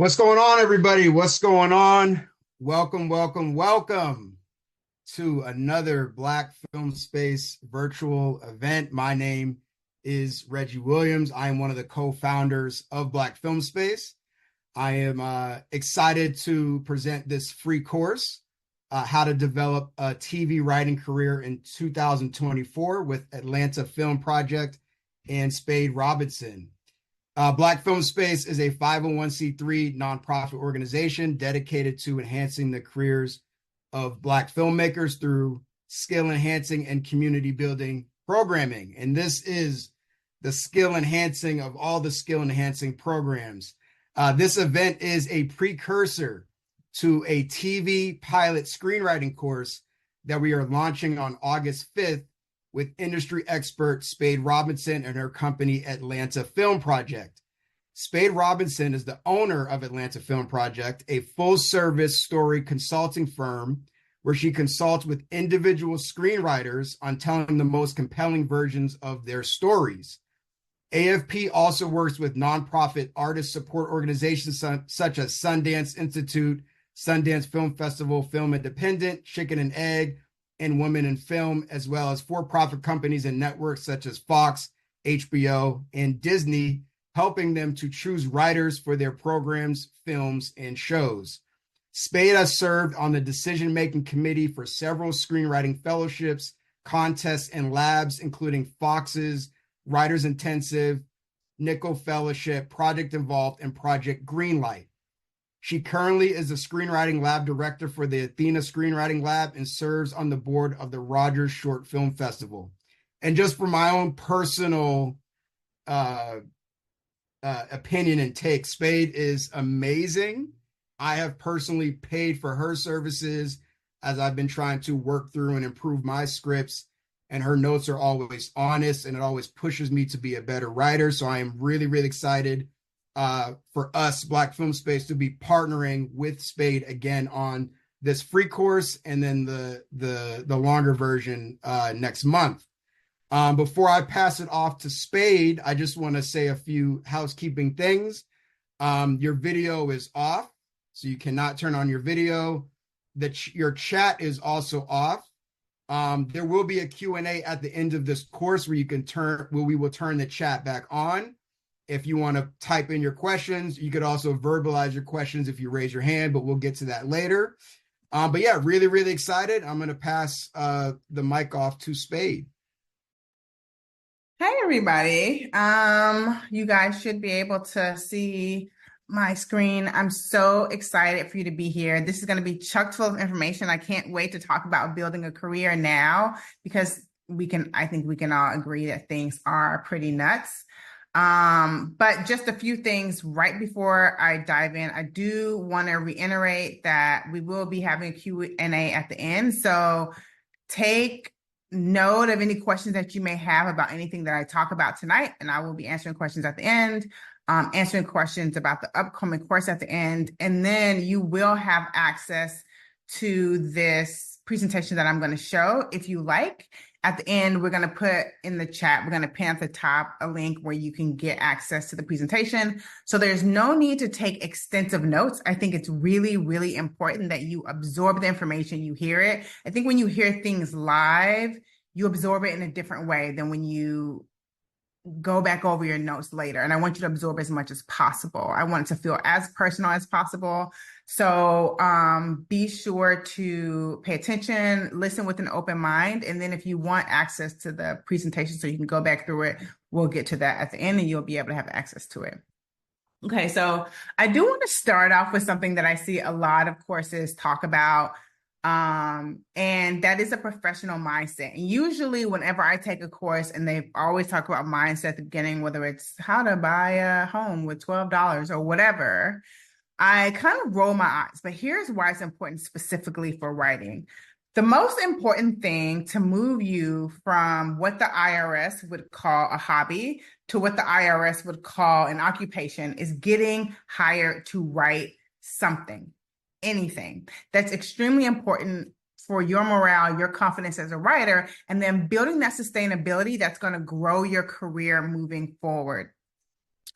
What's going on, everybody? What's going on? Welcome to another Black Film Space virtual event. My name is Reggie Williams. I am one of the co-founders of Black Film Space. I am excited to present this free course, How to Develop a TV Writing Career in 2024 with Atlanta Film Project and Spade Robinson. Black Film Space is a 501c3 nonprofit organization dedicated to enhancing the careers of Black filmmakers through skill enhancing and community building programming. And this is the skill enhancing of all the skill enhancing programs. This event is a precursor to a TV Pilot Screenwriting Course that we are launching on August 5th with industry expert Spade Robinson and her company Atlanta Film Project. Spade Robinson is the owner of Atlanta Film Project, a full-service story consulting firm where she consults with individual screenwriters on telling the most compelling versions of their stories. AFP also works with nonprofit artist support organizations such as Sundance Institute, Sundance Film Festival, Film Independent, Chicken and Egg, and Women in Film, as well as for-profit companies and networks such as Fox, HBO, and Disney, helping them to choose writers for their programs, films, and shows. Spade has served on the decision-making committee for several screenwriting fellowships, contests, and labs, including Fox's Writers Intensive, Nickel Fellowship, Project Involved, and Project Greenlight. She currently is the screenwriting lab director for the Athena Screenwriting Lab and serves on the board of the Rogers Short Film Festival. And just for my own personal opinion and take, Spade is amazing. I have personally paid for her services as I've been trying to work through and improve my scripts, and her notes are always honest and it always pushes me to be a better writer. So I am really, really excited for us, Black Film Space, to be partnering with Spade again on this free course and then the longer version next month. Before I pass it off to Spade, I just want to say a few housekeeping things. Your video is off, so you cannot turn on your video. Your chat is also off. There will be a Q&A at the end of this course where we will turn the chat back on. If you want to type in your questions, you could also verbalize your questions if you raise your hand, but we'll get to that later. But yeah, really, really excited. I'm going to pass the mic off to Spade. Hey, everybody. You guys should be able to see my screen. I'm so excited for you to be here. This is going to be chock full of information. I can't wait to talk about building a career now because I think we can all agree that things are pretty nuts. But just a few things right before I dive in. I do want to reiterate that we will be having a Q&A at the end. So take note of any questions that you may have about anything that I talk about tonight, and I will be answering questions at the end, answering questions about the upcoming course at the end, and then you will have access to this presentation that I'm going to show if you like. At the end, we're going to put in the chat, we're going to pin at the top a link where you can get access to the presentation. So there's no need to take extensive notes. I think it's really, really important that you absorb the information, you hear it. I think when you hear things live, you absorb it in a different way than when you go back over your notes later. And I want you to absorb as much as possible. I want it to feel as personal as possible. So be sure to pay attention, listen with an open mind. And then if you want access to the presentation so you can go back through it, we'll get to that at the end and you'll be able to have access to it. Okay, so I do want to start off with something that I see a lot of courses talk about, and that is a professional mindset. And usually whenever I take a course and they always talk about mindset at the beginning, whether it's how to buy a home with $12 or whatever, I kind of roll my eyes. But here's why it's important specifically for writing. The most important thing to move you from what the IRS would call a hobby to what the IRS would call an occupation is getting hired to write something. Anything. That's extremely important for your morale, your confidence as a writer, and then building that sustainability that's going to grow your career moving forward.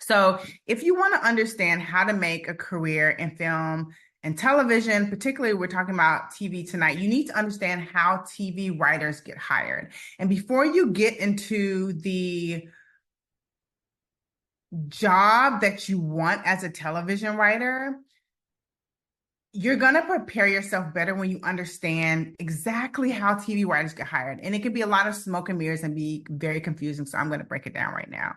So if you want to understand how to make a career in film and television, particularly we're talking about TV tonight, you need to understand how TV writers get hired. And before you get into the job that you want as a television writer, you're going to prepare yourself better when you understand exactly how TV writers get hired. And it can be a lot of smoke and mirrors and be very confusing. So I'm going to break it down right now.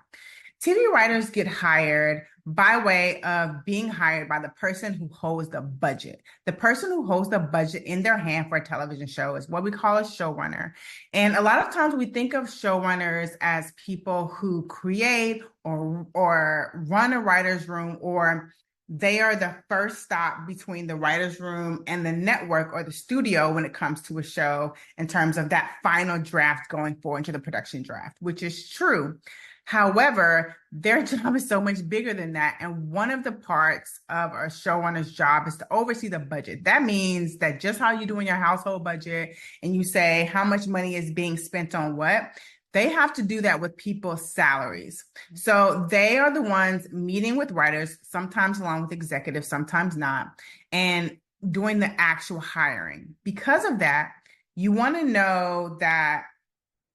TV writers get hired by way of being hired by the person who holds the budget. The person who holds the budget in their hand for a television show is what we call a showrunner. And a lot of times we think of showrunners as people who create or run a writer's room, or they are the first stop between the writer's room and the network or the studio when it comes to a show in terms of that final draft going forward into the production draft, which is true. However, their job is so much bigger than that. And one of the parts of a showrunner's job is to oversee the budget. That means that just how you do in your household budget and you say how much money is being spent on what, they have to do that with people's salaries. So they are the ones meeting with writers, sometimes along with executives, sometimes not, and doing the actual hiring. Because of that, you want to know that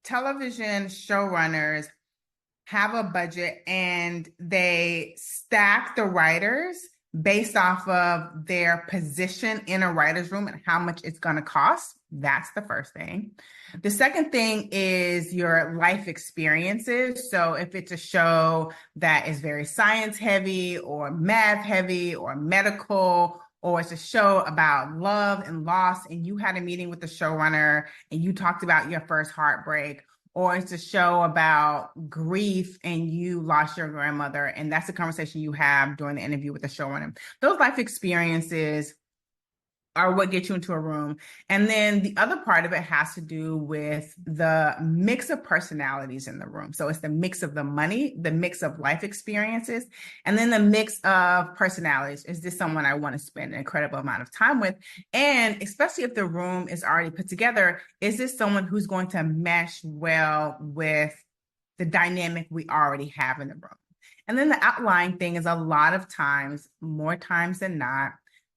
television showrunners have a budget and they stack the writers based off of their position in a writer's room and how much it's going to cost. That's the first thing. The second thing is your life experiences. So if it's a show that is very science heavy or math heavy or medical, or it's a show about love and loss, and you had a meeting with the showrunner and you talked about your first heartbreak, or it's a show about grief and you lost your grandmother, and that's a conversation you have during the interview with the showrunner. Those life experiences are what gets you into a room. And then the other part of it has to do with the mix of personalities in the room. So it's the mix of the money, the mix of life experiences, and then the mix of personalities. Is this someone I want to spend an incredible amount of time with? And especially if the room is already put together, is this someone who's going to mesh well with the dynamic we already have in the room? And then the outlying thing is a lot of times, more times than not,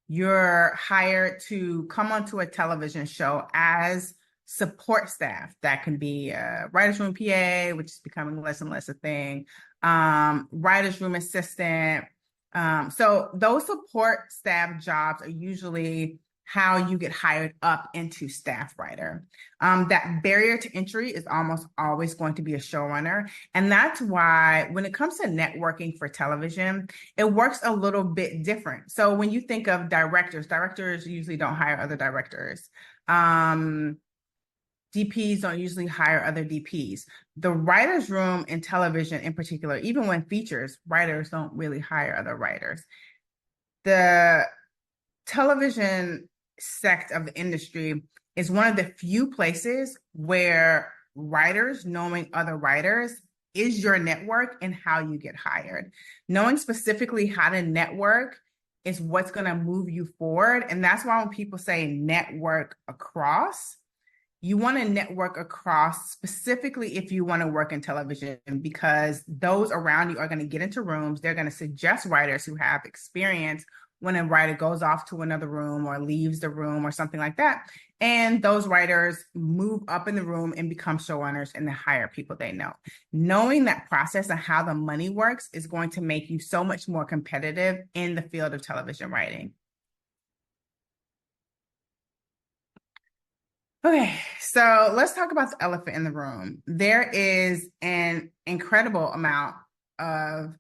you're hired to come onto a television show as support staff. That can be a writer's room PA, which is becoming less and less a thing, writer's room assistant. So those support staff jobs are usually how you get hired up into staff writer. That barrier to entry is almost always going to be a showrunner. And that's why when it comes to networking for television, it works a little bit different. So when you think of directors usually don't hire other directors. DPs don't usually hire other DPs. The writer's room in television in particular, even when features, writers don't really hire other writers. The television sect of the industry is one of the few places where writers knowing other writers is your network and how you get hired. Knowing specifically how to network is what's going to move you forward. And that's why when people say network across, you want to network across specifically if you want to work in television, because those around you are going to get into rooms. They're going to suggest writers who have experience when a writer goes off to another room or leaves the room or something like that. And those writers move up in the room and become showrunners and they hire people they know. Knowing that process and how the money works is going to make you so much more competitive in the field of television writing. Okay, so let's talk about the elephant in the room. There is an incredible amount of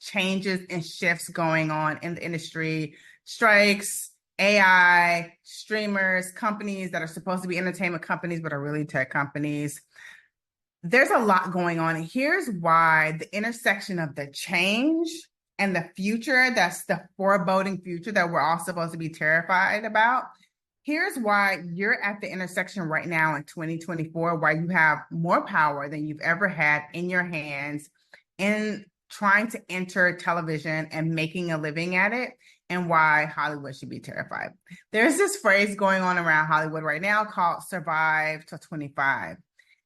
changes and shifts going on in the industry. Strikes, AI, streamers, companies that are supposed to be entertainment companies but are really tech companies. There's a lot going on. And here's why the intersection of the change and the future, that's the foreboding future that we're all supposed to be terrified about. Here's why you're at the intersection right now in 2024, why you have more power than you've ever had in your hands in trying to enter television and making a living at it, and why Hollywood should be terrified. There's this phrase going on around Hollywood right now called survive till 25.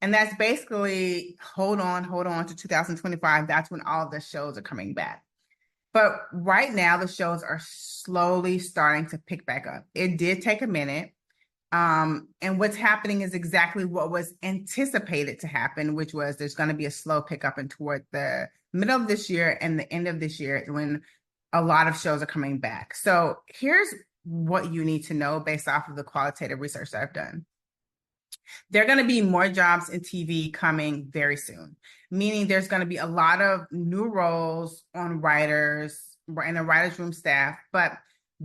And that's basically hold on to 2025. That's when all the shows are coming back. But right now, the shows are slowly starting to pick back up. It did take a minute. And what's happening is exactly what was anticipated to happen, which was there's going to be a slow pickup and toward the middle of this year and the end of this year when a lot of shows are coming back. So here's what you need to know based off of the qualitative research that I've done. There are going to be more jobs in TV coming very soon, meaning there's going to be a lot of new roles on writers and the writers' room staff. But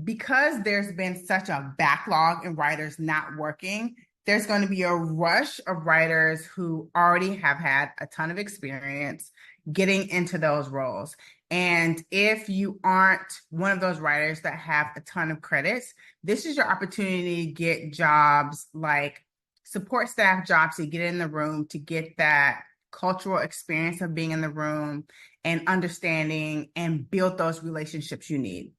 because there's been such a backlog in writers not working, there's going to be a rush of writers who already have had a ton of experience getting into those roles. And if you aren't one of those writers that have a ton of credits, this is your opportunity to get jobs like support staff jobs, to get in the room, to get that cultural experience of being in the room and understanding and build those relationships you need.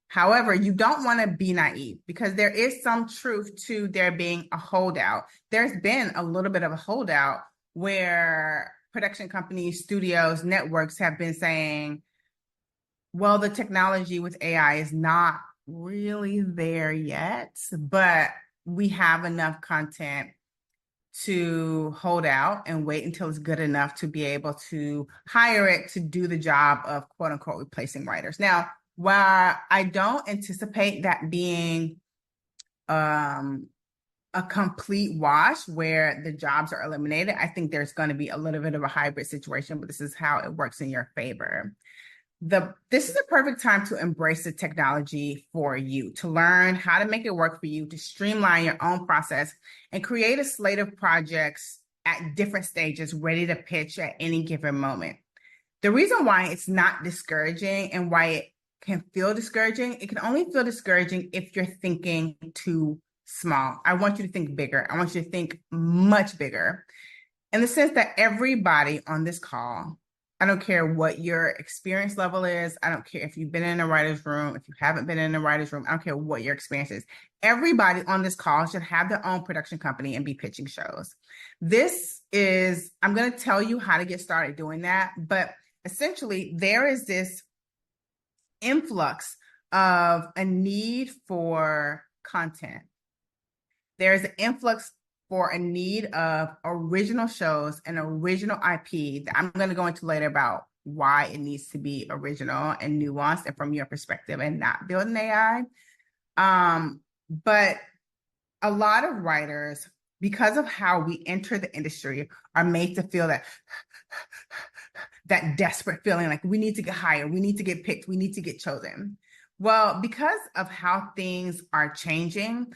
However, you don't want to be naive because there is some truth to there being a holdout. There's been a little bit of a holdout where production companies, studios, networks have been saying, well, the technology with AI is not really there yet, but we have enough content to hold out and wait until it's good enough to be able to hire it to do the job of quote unquote replacing writers. Now, while I don't anticipate that being a complete wash where the jobs are eliminated, I think there's going to be a little bit of a hybrid situation, but this is how it works in your favor. This is a perfect time to embrace the technology for you, to learn how to make it work for you, to streamline your own process and create a slate of projects at different stages ready to pitch at any given moment. The reason why it's not discouraging and why it can feel discouraging, it can only feel discouraging if you're thinking too small. I want you to think bigger. I want you to think much bigger in the sense that everybody on this call, I don't care what your experience level is. I don't care if you've been in a writer's room, if you haven't been in a writer's room. I don't care what your experience is. Everybody on this call should have their own production company and be pitching shows. I'm going to tell you how to get started doing that. But essentially, there is this influx of a need for content. There's an influx for a need of original shows and original IP that I'm going to go into later about why it needs to be original and nuanced and from your perspective and not building AI. But a lot of writers, because of how we enter the industry, are made to feel that desperate feeling like we need to get hired, we need to get picked, we need to get chosen. Well, because of how things are changing,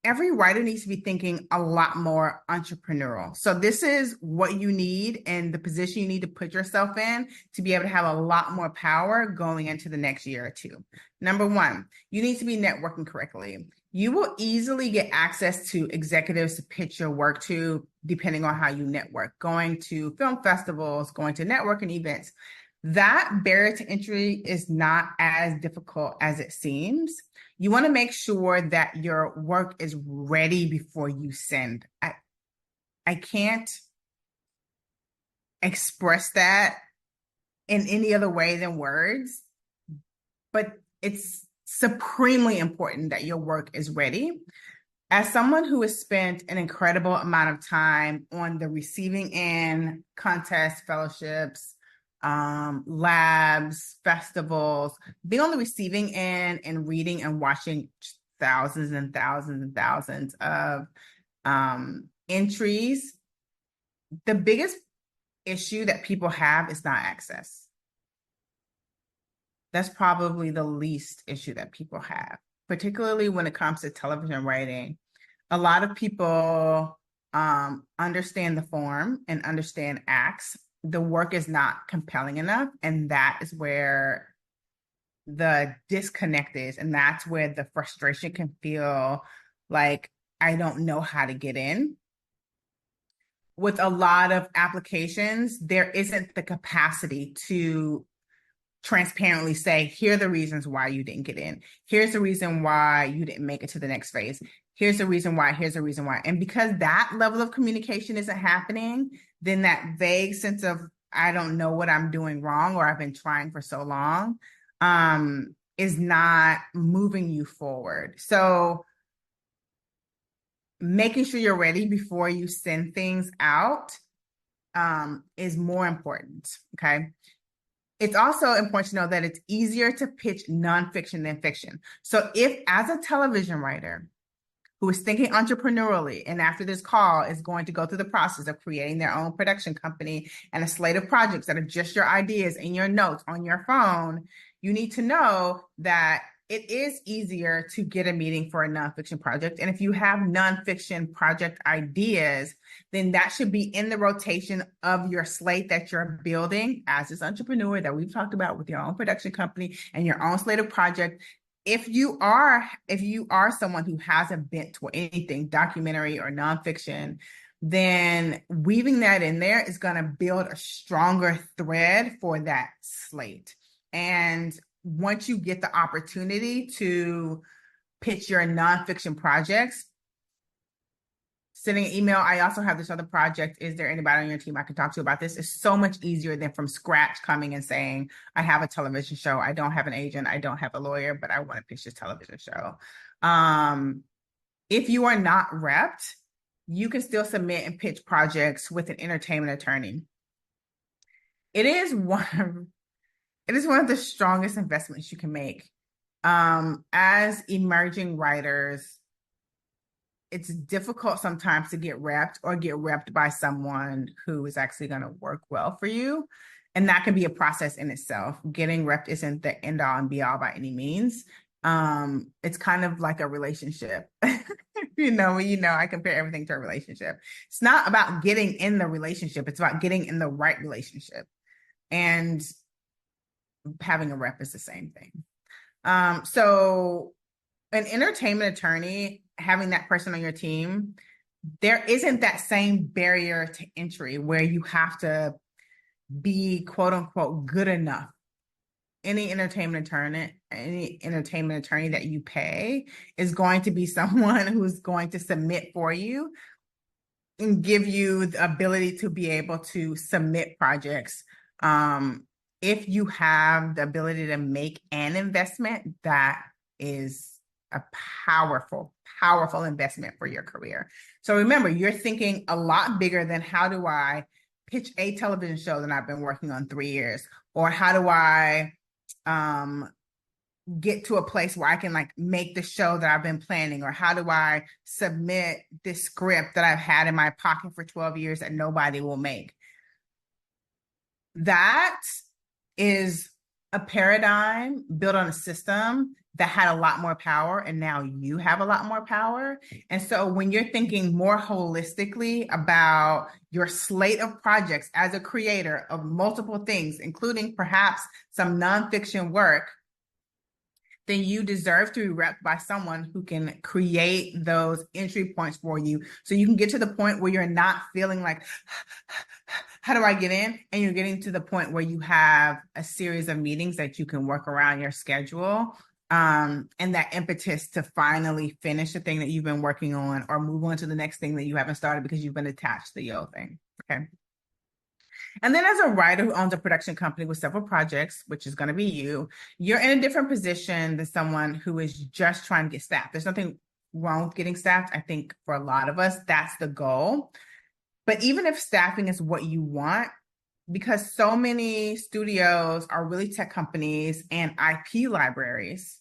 every writer needs to be thinking a lot more entrepreneurial. So this is what you need and the position you need to put yourself in to be able to have a lot more power going into the next year or two. Number one, you need to be networking correctly. You will easily get access to executives to pitch your work to, depending on how you network, going to film festivals, going to networking events. That barrier to entry is not as difficult as it seems. You want to make sure that your work is ready before you send. I can't express that in any other way than words, but it's supremely important that your work is ready. As someone who has spent an incredible amount of time on the receiving end, contests, fellowships, labs, festivals, being on the receiving end and reading and watching thousands and thousands and thousands of entries, the biggest issue that people have is not access. That's probably the least issue that people have, particularly when it comes to television writing. A lot of people understand the form and understand acts. The work is not compelling enough, and that is where the disconnect is, and that's where the frustration can feel like I don't know how to get in. With a lot of applications, there isn't the capacity to transparently say, here are the reasons why you didn't get in. Here's the reason why you didn't make it to the next phase. Here's the reason why, here's the reason why. And because that level of communication isn't happening, then that vague sense of, I don't know what I'm doing wrong, or I've been trying for so long, is not moving you forward. So making sure you're ready before you send things out is more important, okay? It's also important to know that it's easier to pitch nonfiction than fiction. So if, as a television writer who is thinking entrepreneurially, and after this call is going to go through the process of creating their own production company and a slate of projects that are just your ideas in your notes on your phone, you need to know that it is easier to get a meeting for a nonfiction project. And if you have nonfiction project ideas, then that should be in the rotation of your slate that you're building as this entrepreneur that we've talked about with your own production company and your own slate of project. If you are someone who has a bent toward anything, documentary or nonfiction, then weaving that in there is going to build a stronger thread for that slate. And once you get the opportunity to pitch your nonfiction projects, sending an email, I also have this other project. Is there anybody on your team I can talk to about this? It's so much easier than from scratch coming and saying, I have a television show. I don't have an agent. I don't have a lawyer, but I want to pitch this television show. If you are not repped, you can still submit and pitch projects with an entertainment attorney. It is one of the strongest investments you can make. As emerging writers, it's difficult sometimes to get repped by someone who is actually going to work well for you. And that can be a process in itself. Getting repped isn't the end all and be all by any means. It's kind of like a relationship. I compare everything to a relationship. It's not about getting in the relationship. It's about getting in the right relationship. And having a rep is the same thing. So an entertainment attorney, having that person on your team, there isn't that same barrier to entry where you have to be quote unquote good enough. Any entertainment attorney that you pay is going to be someone who's going to submit for you and give you the ability to be able to submit projects. If you have the ability to make an investment, that is a powerful, powerful investment for your career. So remember, you're thinking a lot bigger than how do I pitch a television show that I've been working on 3 years, or how do I get to a place where I can make the show that I've been planning, or how do I submit this script that I've had in my pocket for 12 years that nobody will make. That is a paradigm built on a system that had a lot more power, and now you have a lot more power. And so when you're thinking more holistically about your slate of projects as a creator of multiple things, including perhaps some nonfiction work, then you deserve to be repped by someone who can create those entry points for you, so you can get to the point where you're not feeling like, how do I get in? And you're getting to the point where you have a series of meetings that you can work around your schedule, and that impetus to finally finish the thing that you've been working on, or move on to the next thing that you haven't started because you've been attached to the old thing. Okay. And then as a writer who owns a production company with several projects, which is going to be you're in a different position than someone who is just trying to get staffed. There's nothing wrong with getting staffed. I think for a lot of us, that's the goal. But even if staffing is what you want, because so many studios are really tech companies and IP libraries,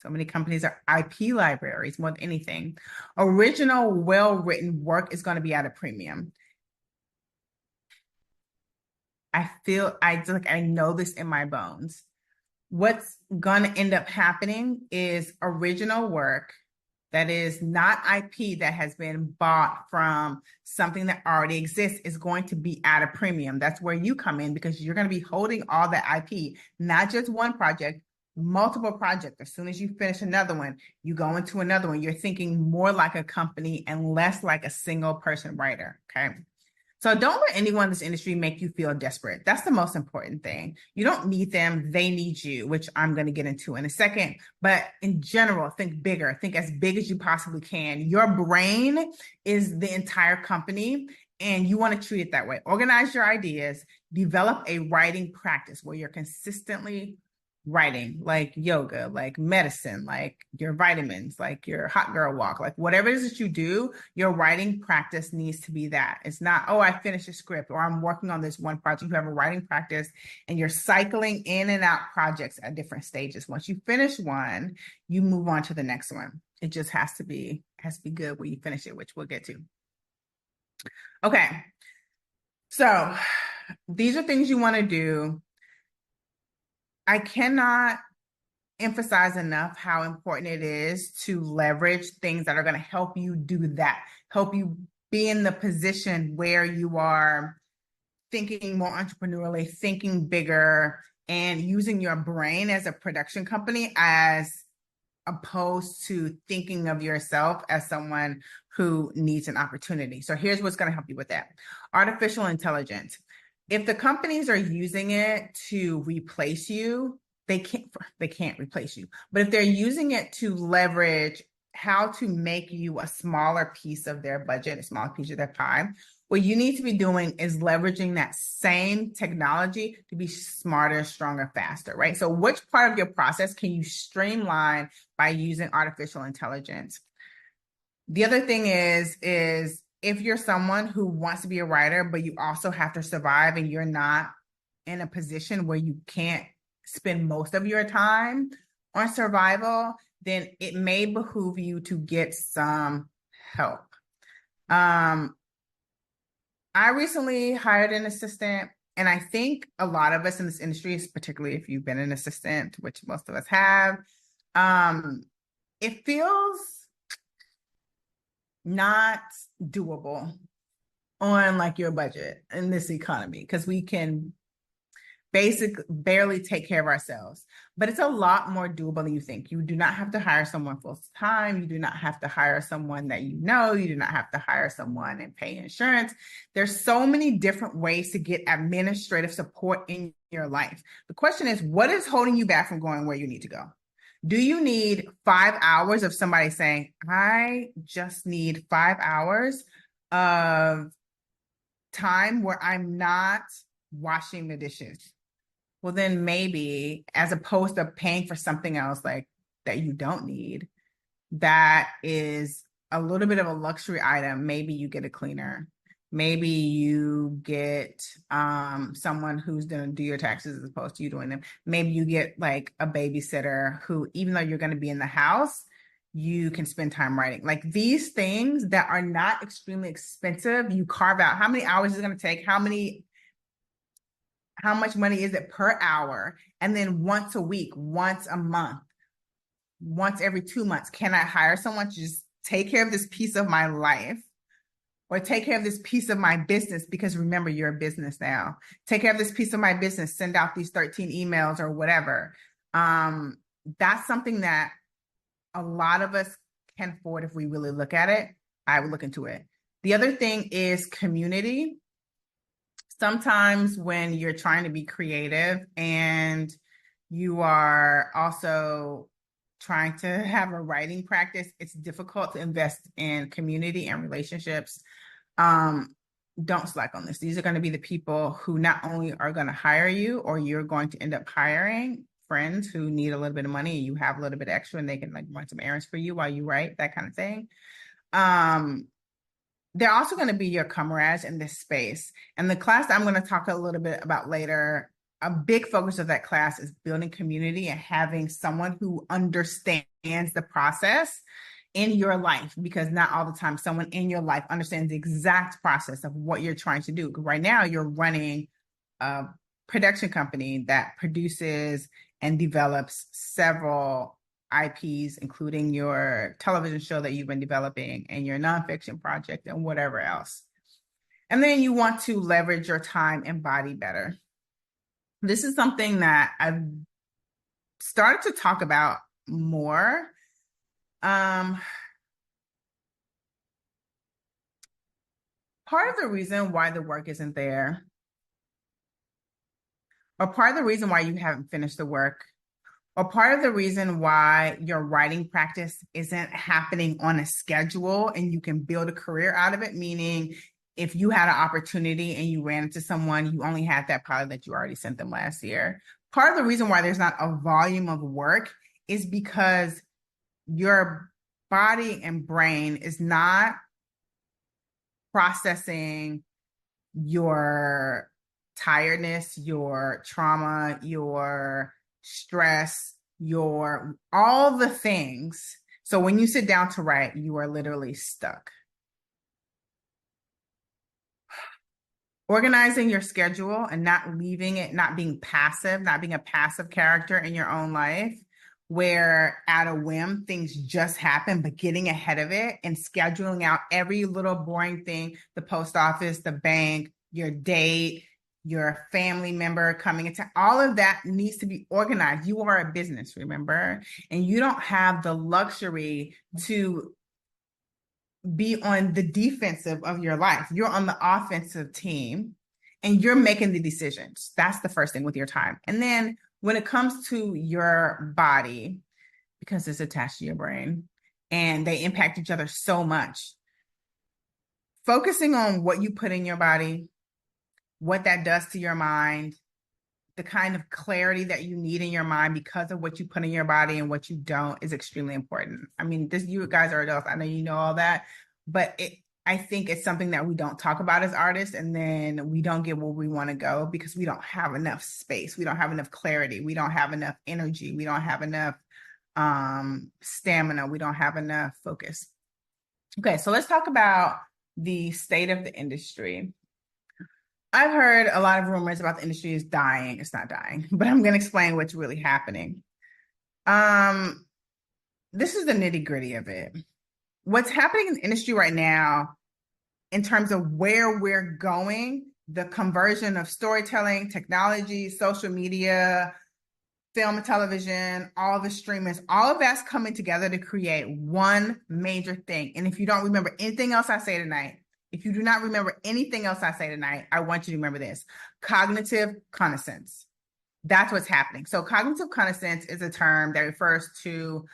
so many companies are IP libraries more than anything, original, well-written work is going to be at a premium. I know this in my bones. What's going to end up happening is original work that is not IP that has been bought from something that already exists is going to be at a premium. That's where you come in, because you're going to be holding all the IP, not just one project, multiple projects. As soon as you finish another one, you go into another one. You're thinking more like a company and less like a single person writer. Okay. So don't let anyone in this industry make you feel desperate. That's the most important thing. You don't need them, they need you, which I'm going to get into in a second. But in general, think bigger, think as big as you possibly can. Your brain is the entire company, and you want to treat it that way. Organize your ideas, develop a writing practice where you're consistently writing, like yoga, like medicine, like your vitamins, like your hot girl walk, like whatever it is that you do, your writing practice needs to be that. It's not, oh, I finished a script or I'm working on this one project. You have a writing practice and you're cycling in and out projects at different stages. Once you finish one, you move on to the next one. It just has to be good when you finish it, which we'll get to. Okay. So these are things you want to do. I cannot emphasize enough how important it is to leverage things that are going to help you do that, help you be in the position where you are thinking more entrepreneurially, thinking bigger, and using your brain as a production company as opposed to thinking of yourself as someone who needs an opportunity. So here's what's going to help you with that. Artificial intelligence. If the companies are using it to replace you, they can't replace you. But if they're using it to leverage how to make you a smaller piece of their budget, a smaller piece of their pie, what you need to be doing is leveraging that same technology to be smarter, stronger, faster, right? So which part of your process can you streamline by using artificial intelligence? The other thing is if you're someone who wants to be a writer, but you also have to survive and you're not in a position where you can't spend most of your time on survival, then it may behoove you to get some help. I recently hired an assistant, and I think a lot of us in this industry, particularly if you've been an assistant, which most of us have, it feels not doable on like your budget in this economy because we can basically barely take care of ourselves. But it's a lot more doable than you think. You do not have to hire someone full time. You do not have to hire someone that you know. You do not have to hire someone and pay insurance. There's so many different ways to get administrative support in your life. The question is, what is holding you back from going where you need to go? Do you need 5 hours of somebody saying, I just need 5 hours of time where I'm not washing the dishes? Well, then maybe as opposed to paying for something else like that you don't need, that is a little bit of a luxury item. Maybe you get a cleaner. Maybe you get someone who's going to do your taxes as opposed to you doing them. Maybe you get like a babysitter who, even though you're going to be in the house, you can spend time writing. Like these things that are not extremely expensive, you carve out how many hours is it going to take, how much money is it per hour? And then once a week, once a month, once every 2 months, can I hire someone to just take care of this piece of my life or take care of this piece of my business? Because remember, you're a business now. Take care of this piece of my business, send out these 13 emails or whatever. That's something that a lot of us can afford if we really look at it. I would look into it. The other thing is community. Sometimes when you're trying to be creative and you are also trying to have a writing practice, it's difficult to invest in community and relationships. Don't slack on this. These are going to be the people who not only are going to hire you, or you're going to end up hiring friends who need a little bit of money and you have a little bit extra and they can like run some errands for you while you write, that kind of thing. They're also going to be your comrades in this space. And the class that I'm going to talk a little bit about later, a big focus of that class is building community and having someone who understands the process in your life, because not all the time someone in your life understands the exact process of what you're trying to do. Right now, you're running a production company that produces and develops several IPs, including your television show that you've been developing and your nonfiction project and whatever else. And then you want to leverage your time and body better. This is something that I've started to talk about more. Part of the reason why the work isn't there, or part of the reason why you haven't finished the work, or part of the reason why your writing practice isn't happening on a schedule and you can build a career out of it, meaning if you had an opportunity and you ran into someone, you only had that pilot that you already sent them last year. Part of the reason why there's not a volume of work is because your body and brain is not processing your tiredness, your trauma, your stress, your all the things. So when you sit down to write, you are literally stuck. Organizing your schedule and not leaving it, not being passive, not being a passive character in your own life, where at a whim things just happen, but getting ahead of it and scheduling out every little boring thing, the post office, the bank, your date, your family member coming into, all of that needs to be organized. You are a business, remember? And you don't have the luxury to be on the defensive of your life. You're on the offensive team and you're making the decisions. That's the first thing with your time. And then when it comes to your body, because it's attached to your brain and they impact each other so much, focusing on what you put in your body, what that does to your mind, the kind of clarity that you need in your mind because of what you put in your body and what you don't is extremely important. I mean, you guys are adults. I know you know all that, but I think it's something that we don't talk about as artists, and then we don't get where we want to go because we don't have enough space. We don't have enough clarity. We don't have enough energy. We don't have enough stamina. We don't have enough focus. Okay, so let's talk about the state of the industry. I've heard a lot of rumors about the industry is dying. It's not dying, but I'm going to explain what's really happening. This is the nitty-gritty of it. What's happening in the industry right now, in terms of where we're going, the conversion of storytelling, technology, social media, film and television, all the streamers, all of that's coming together to create one major thing. And if you don't remember anything else I say tonight, if you do not remember anything else I say tonight, I want you to remember this: cognitive connaissance. That's what's happening. So cognitive connaissance is a term that refers to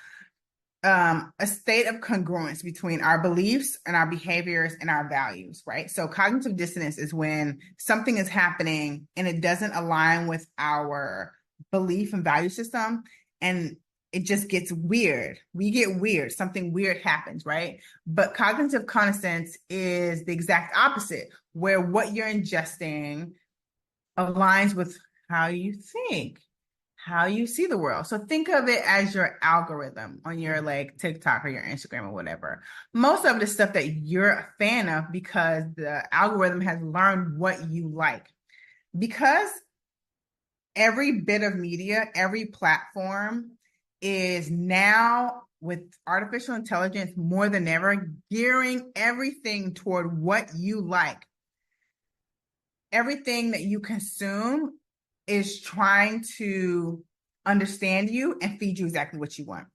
a state of congruence between our beliefs and our behaviors and our values, right? So cognitive dissonance is when something is happening and it doesn't align with our belief and value system, and it just gets weird. We get weird. Something weird happens, right? But cognitive connaissance is the exact opposite, where what you're ingesting aligns with how you think, how you see the world. So think of it as your algorithm on your like TikTok or your Instagram or whatever. Most of the stuff that you're a fan of because the algorithm has learned what you like. Because every bit of media, every platform is now, with artificial intelligence more than ever, gearing everything toward what you like. Everything that you consume is trying to understand you and feed you exactly what you want.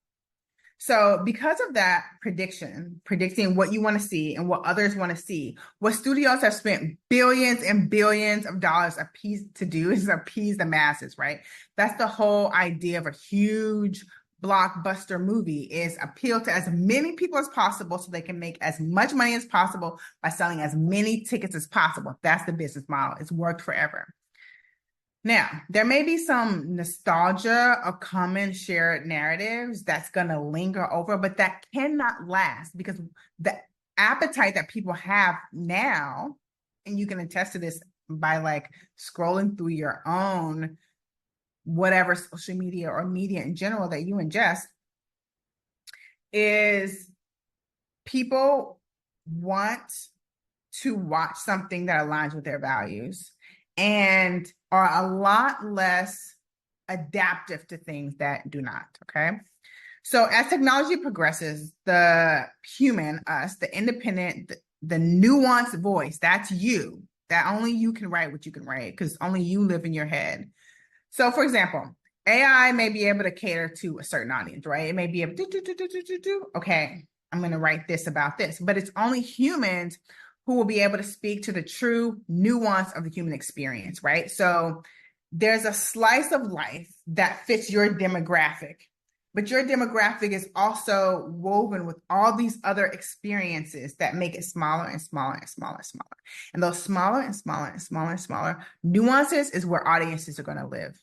So because of that predicting what you want to see and what others want to see, what studios have spent billions and billions of dollars to do is appease the masses, right? That's the whole idea of a huge blockbuster movie, is appeal to as many people as possible so they can make as much money as possible by selling as many tickets as possible. That's the business model. It's worked forever. Now, there may be some nostalgia or common shared narratives that's going to linger over, but that cannot last because the appetite that people have now, and you can attest to this by like scrolling through your own whatever social media or media in general that you ingest, is people want to watch something that aligns with their values and are a lot less adaptive to things that do not, okay? So as technology progresses, the human, us, the independent, the nuanced voice, that's you, that only you can write what you can write because only you live in your head. So for example, AI may be able to cater to a certain audience, right? It may be able to okay, I'm going to write this about this, but it's only humans who will be able to speak to the true nuance of the human experience, right? So there's a slice of life that fits your demographic, but your demographic is also woven with all these other experiences that make it smaller and smaller and smaller and smaller. And those smaller and smaller and smaller and smaller nuances is where audiences are going to live.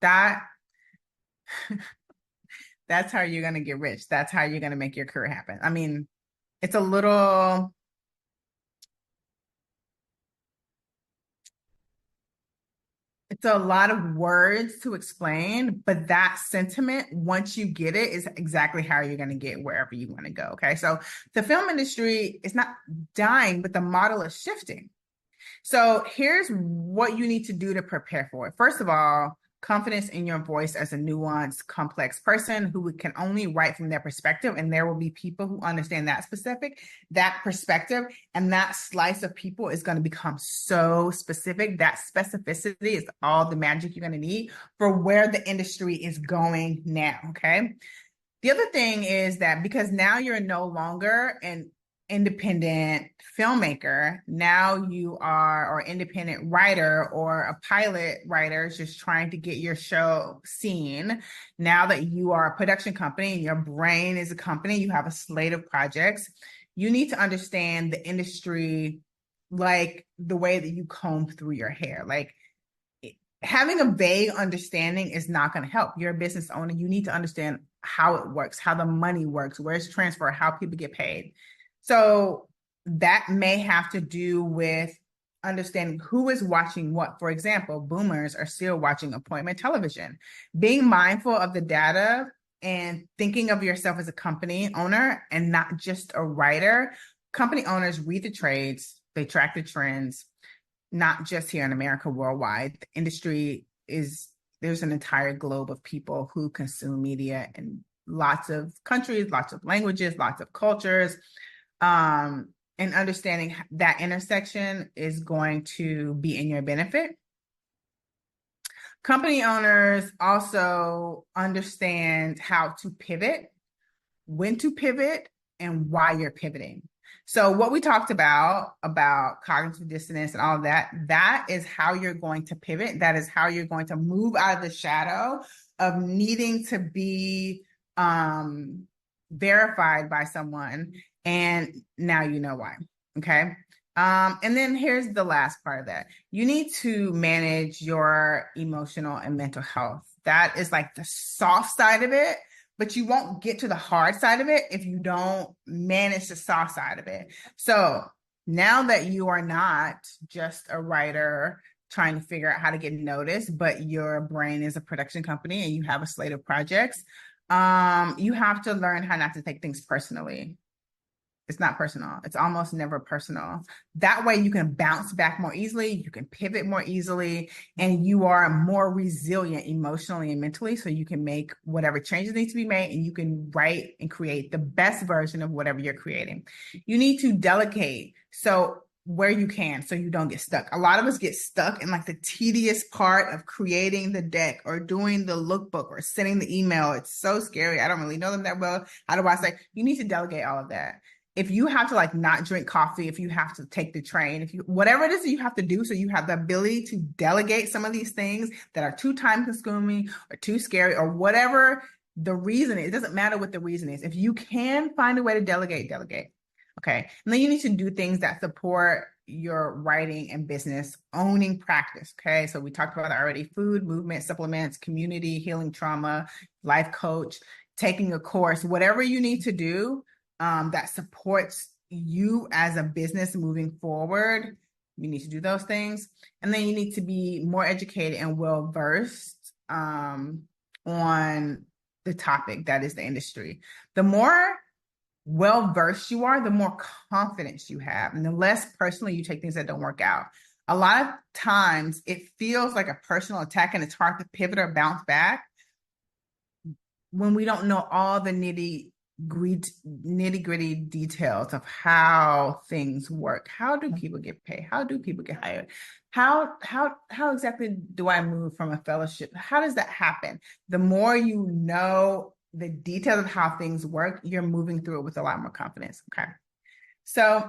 That's how you're going to get rich. That's how you're going to make your career happen. I mean, it's a little... It's a lot of words to explain, but that sentiment, once you get it, is exactly how you're going to get wherever you want to go. Okay. So the film industry is not dying, but the model is shifting. So here's what you need to do to prepare for it. First of all, confidence in your voice as a nuanced, complex person who can only write from their perspective. And there will be people who understand that perspective, and that slice of people is going to become so specific. That specificity is all the magic you're going to need for where the industry is going now. Okay. The other thing is that because now you're no longer an independent filmmaker, now you are, or independent writer or a pilot writer just trying to get your show seen. Now that you are a production company and your brain is a company, you have a slate of projects, you need to understand the industry like the way that you comb through your hair. Like, having a vague understanding is not going to help. You're a business owner. You need to understand how it works, how the money works, where it's transferred, how people get paid. So that may have to do with understanding who is watching what. For example, boomers are still watching appointment television. Being mindful of the data and thinking of yourself as a company owner and not just a writer. Company owners read the trades, they track the trends, not just here in America, worldwide. The industry there's an entire globe of people who consume media in lots of countries, lots of languages, lots of cultures. And understanding that intersection is going to be in your benefit. Company owners also understand how to pivot, when to pivot, and why you're pivoting. So what we talked about cognitive dissonance and all of that, that is how you're going to pivot. That is how you're going to move out of the shadow of needing to be verified by someone. And now you know why. Okay. And then here's the last part of that. You need to manage your emotional and mental health. That is like the soft side of it, but you won't get to the hard side of it if you don't manage the soft side of it. So now that you are not just a writer trying to figure out how to get noticed, but your brain is a production company and you have a slate of projects, you have to learn how not to take things personally. It's not personal. It's almost never personal. That way you can bounce back more easily, you can pivot more easily, and you are more resilient emotionally and mentally, so you can make whatever changes need to be made, and you can write and create the best version of whatever you're creating. You need to delegate so where you can, so you don't get stuck. A lot of us get stuck in like the tedious part of creating the deck or doing the lookbook or sending the email. It's so scary. I don't really know them that well. How do I say? You need to delegate all of that. If you have to like not drink coffee, if you have to take the train, if you, whatever it is that you have to do, so you have the ability to delegate some of these things that are too time consuming or too scary or whatever the reason is. It doesn't matter what the reason is. If you can find a way to delegate. Okay. And then you need to do things that support your writing and business owning practice. Okay. So we talked about that already: food, movement, supplements, community, healing trauma, life coach, taking a course, whatever you need to do that supports you as a business moving forward. You need to do those things. And then you need to be more educated and well-versed on the topic that is the industry. The more well-versed you are, the more confidence you have, and the less personally you take things that don't work out. A lot of times it feels like a personal attack and it's hard to pivot or bounce back when we don't know all the nitty-gritty details of how things work. How do people get paid? How do people get hired? How exactly do I move from a fellowship? How does that happen? The more you know the details of how things work, you're moving through it with a lot more confidence. Okay. So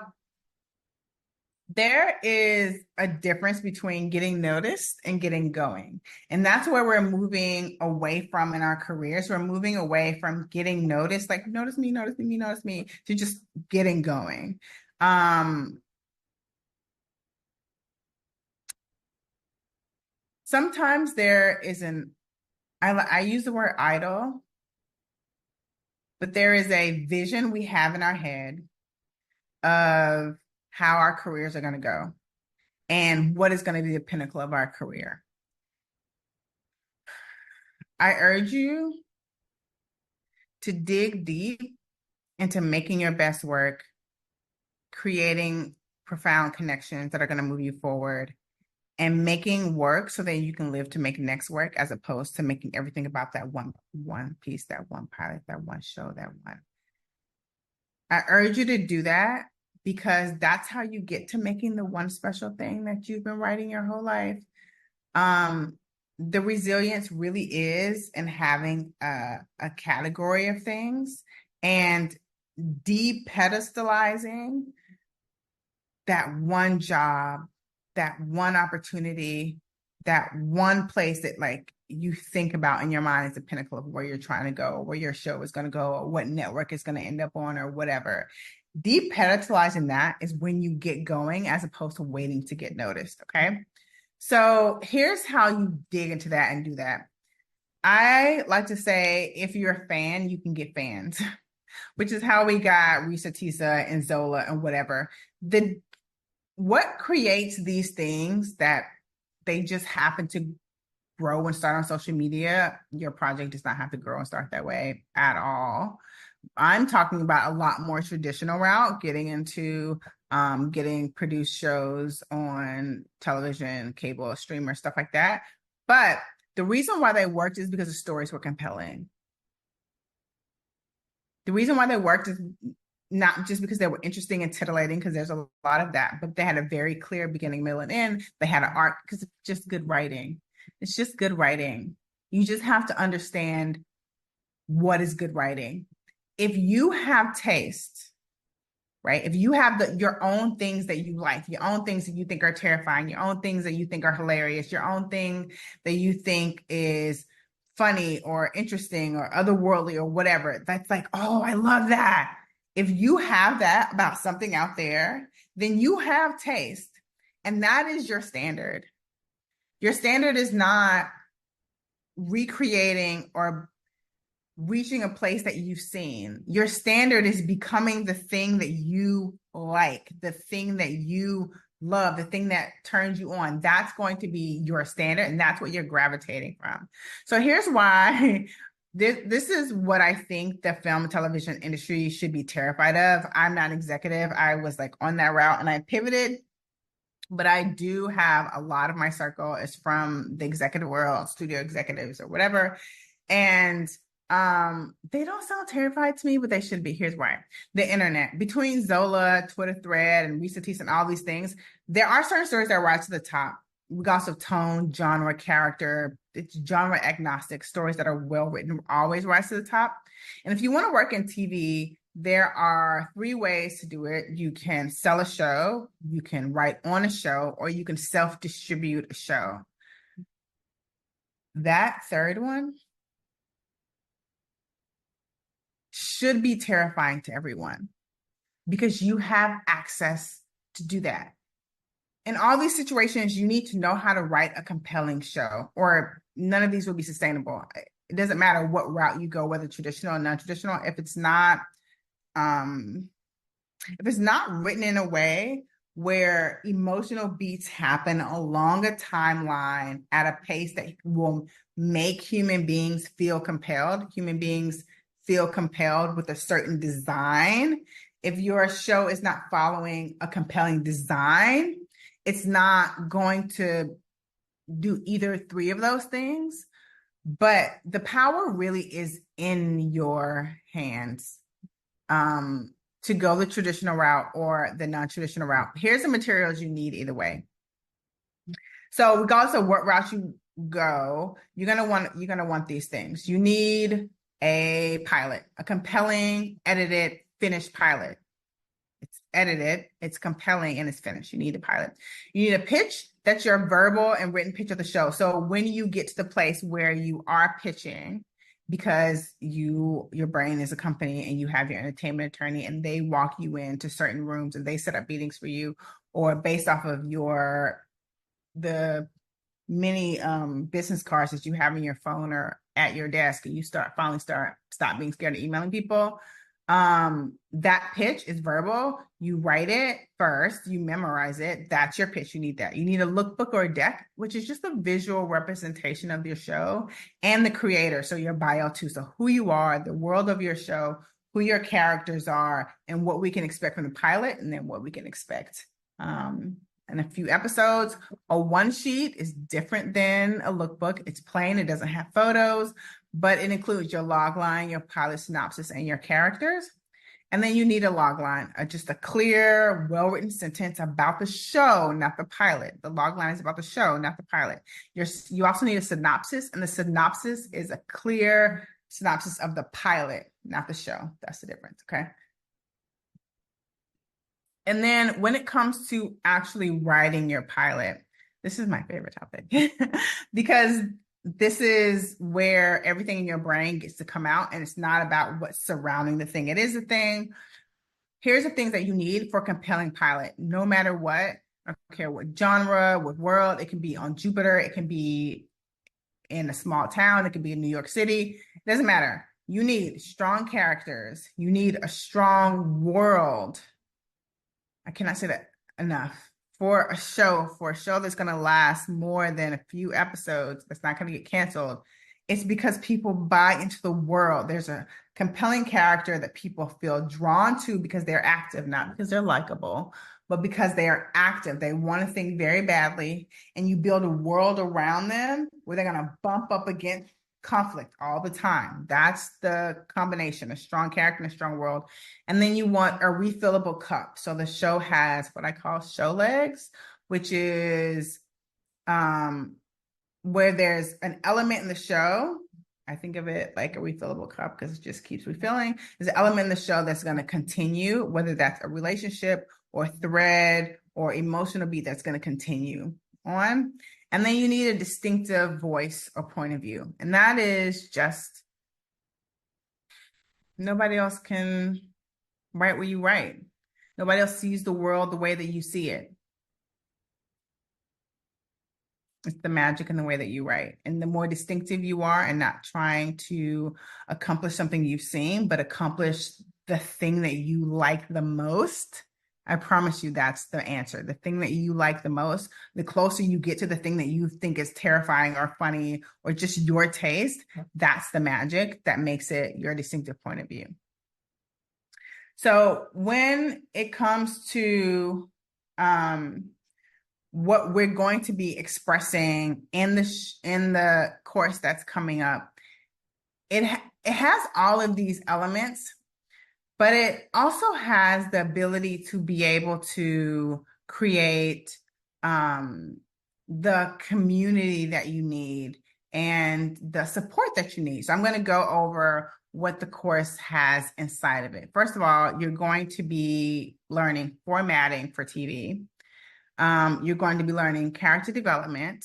There is a difference between getting noticed and getting going. And that's where we're moving away from in our careers. We're moving away from getting noticed, like notice me, notice me, notice me, to just getting going. Sometimes there is I use the word idol, but there is a vision we have in our head of how our careers are going to go and what is going to be the pinnacle of our career. I urge you to dig deep into making your best work, creating profound connections that are going to move you forward, and making work so that you can live to make next work, as opposed to making everything about that one piece, that one pilot, that one show, that one. I urge you to do that because that's how you get to making the one special thing that you've been writing your whole life. The resilience really is in having a category of things and de-pedestalizing that one job, that one opportunity, that one place that like you think about in your mind as the pinnacle of where you're trying to go, or where your show is going to go, or what network is going to end up on, or whatever. De-pedestalizing that is when you get going, as opposed to waiting to get noticed. Okay. So here's how you dig into that and do that. I like to say, if you're a fan, you can get fans, which is how we got Risa Tisa and Zola and whatever. What creates these things that they just happen to grow and start on social media? Your project does not have to grow and start that way at all. I'm talking about a lot more traditional route, getting into getting produced shows on television, cable, streamer, stuff like that. But the reason why they worked is because the stories were compelling. The reason why they worked is not just because they were interesting and titillating, because there's a lot of that, but they had a very clear beginning, middle, and end. They had an arc because it's just good writing. It's just good writing. You just have to understand what is good writing. If you have taste, right? If you have your own things that you like, your own things that you think are terrifying, your own things that you think are hilarious, your own thing that you think is funny or interesting or otherworldly or whatever, that's like, oh, I love that. If you have that about something out there, then you have taste. And that is your standard. Your standard is not recreating or reaching a place that you've seen. Your standard is becoming the thing that you like, the thing that you love, the thing that turns you on. That's going to be your standard, and that's what you're gravitating from. So here's why this is what I think the film and television industry should be terrified of. I'm not an executive. I was like on that route and I pivoted, but I do have a lot of my circle is from the executive world, studio executives or whatever. And they don't sound terrified to me, but they should be. Here's why. The internet, between Zola, Twitter thread, and Risa Teese and all these things, there are certain stories that rise to the top, regardless of tone, genre, character. It's genre agnostic. Stories that are well written always rise to the top. And if you want to work in TV, there are 3 ways to do it. You can sell a show, you can write on a show, or you can self-distribute a show. That third one should be terrifying to everyone because you have access to do that. In all these situations, you need to know how to write a compelling show, or none of these will be sustainable. It doesn't matter what route you go, whether traditional or non-traditional. If it's not written in a way where emotional beats happen along a timeline at a pace that will make human beings feel compelled with a certain design. If your show is not following a compelling design, it's not going to do either 3 of those things. But the power really is in your hands to go the traditional route or the non-traditional route. Here's the materials you need either way. So regardless of what route you go, you're gonna want these things. You need a pilot, a compelling, edited, finished pilot. It's edited, it's compelling, and it's finished. You need a pilot. You need a pitch. That's your verbal and written pitch of the show. So when you get to the place where you are pitching, because your brain is a company and you have your entertainment attorney and they walk you into certain rooms and they set up meetings for you, or based off of the many business cards that you have in your phone or at your desk, and you stop being scared of emailing people. That pitch is verbal. You write it first, you memorize it. That's your pitch. You need that. You need a lookbook or a deck, which is just a visual representation of your show and the creator. So your bio too. So who you are, the world of your show, who your characters are, and what we can expect from the pilot, and then what we can expect in a few episodes. A one sheet is different than a lookbook. It's plain. It doesn't have photos, but it includes your log line, your pilot synopsis, and your characters. And then you need a log line, just a clear, well-written sentence about the show, not the pilot. The log line is about the show, not the pilot. You also need a synopsis, and the synopsis is a clear synopsis of the pilot, not the show. That's the difference, okay? And then when it comes to actually writing your pilot, this is my favorite topic because this is where everything in your brain gets to come out, and it's not about what's surrounding the thing. It is a thing. Here's the things that you need for a compelling pilot, no matter what. I don't care what genre, what world. It can be on Jupiter. It can be in a small town. It can be in New York City. It doesn't matter. You need strong characters. You need a strong world. I cannot say that enough. For a show that's going to last more than a few episodes, that's not going to get canceled, it's because people buy into the world. There's a compelling character that people feel drawn to because they're active, not because they're likable, but because they are active. They want a thing very badly, and you build a world around them where they're going to bump up against conflict all the time. That's the combination, a strong character and a strong world. And then you want a refillable cup. So the show has what I call show legs, which is where there's an element in the show. I think of it like a refillable cup because it just keeps refilling. There's an element in the show that's going to continue, whether that's a relationship or thread or emotional beat that's going to continue on. And then you need a distinctive voice or point of view. And that is just nobody else can write what you write. Nobody else sees the world the way that you see it. It's the magic in the way that you write. And the more distinctive you are and not trying to accomplish something you've seen, but accomplish the thing that you like the most, I promise you that's the answer. The thing that you like the most, the closer you get to the thing that you think is terrifying or funny or just your taste, that's the magic that makes it your distinctive point of view. So when it comes to what we're going to be expressing in the course that's coming up, it has all of these elements, but it also has the ability to be able to create the community that you need and the support that you need. So I'm going to go over what the course has inside of it. First of all, you're going to be learning formatting for TV. You're going to be learning character development.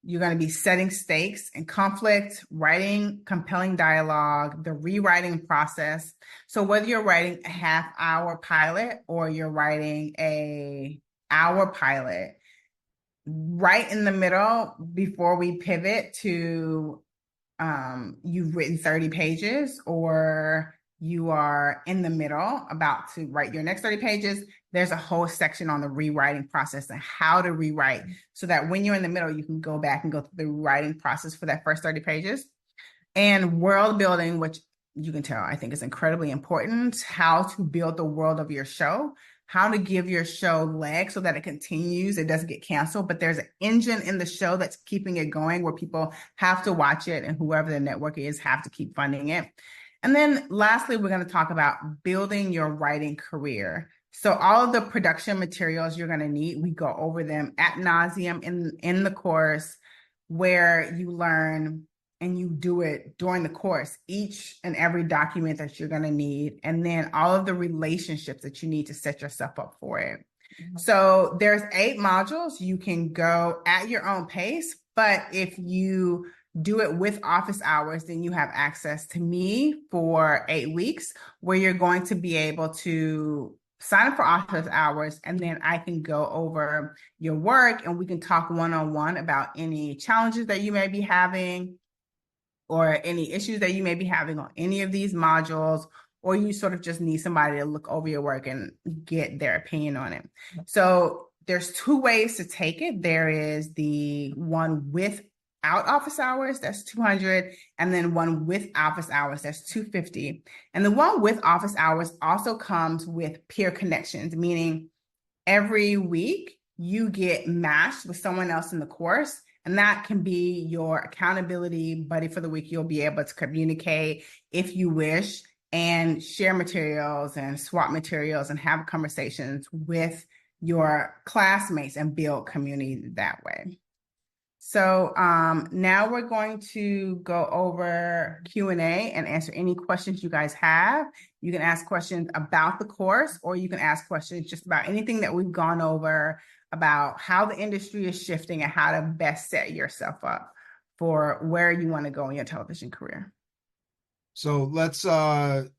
You're going to be setting stakes and conflict, writing compelling dialogue, the rewriting process. So whether you're writing a half-hour pilot or you're writing an hour pilot, right in the middle before we pivot to you've written 30 pages or you are in the middle about to write your next 30 pages, there's a whole section on the rewriting process and how to rewrite so that when you're in the middle, you can go back and go through the writing process for that first 30 pages. And world building, which you can tell, I think is incredibly important, how to build the world of your show, how to give your show legs so that it continues, it doesn't get canceled, but there's an engine in the show that's keeping it going where people have to watch it and whoever the network is have to keep funding it. And then lastly, we're going to talk about building your writing career. So all of the production materials you're going to need, we go over them ad nauseum in the course where you learn and you do it during the course, each and every document that you're going to need, and then all of the relationships that you need to set yourself up for it. So there's 8 modules. You can go at your own pace, but if you do it with office hours, then you have access to me for 8 weeks, where you're going to be able to sign up for office hours, and then I can go over your work and we can talk one-on-one about any challenges that you may be having or any issues that you may be having on any of these modules, or you sort of just need somebody to look over your work and get their opinion on it. So there's 2 ways to take it. There is the one without office hours, that's $200, and then one with office hours, that's $250. And the one with office hours also comes with peer connections, meaning every week you get matched with someone else in the course. And that can be your accountability buddy for the week. You'll be able to communicate if you wish and share materials and swap materials and have conversations with your classmates and build community that way. So now we're going to go over Q&A and answer any questions you guys have. You can ask questions about the course, or you can ask questions just about anything that we've gone over about how the industry is shifting and how to best set yourself up for where you want to go in your television career. So let's, what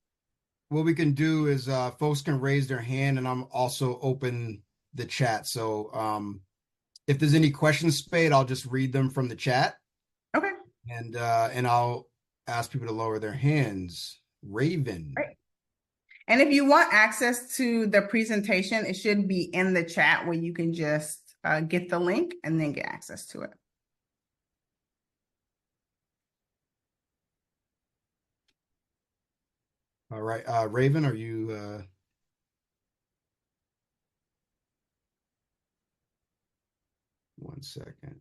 we can do is folks can raise their hand, and I'm also open the chat. So if there's any questions, Spade, I'll just read them from the chat. Okay. And I'll ask people to lower their hands. Raven. Right. And if you want access to the presentation, it should be in the chat where you can just get the link and then get access to it. All right. Raven, are you... One second.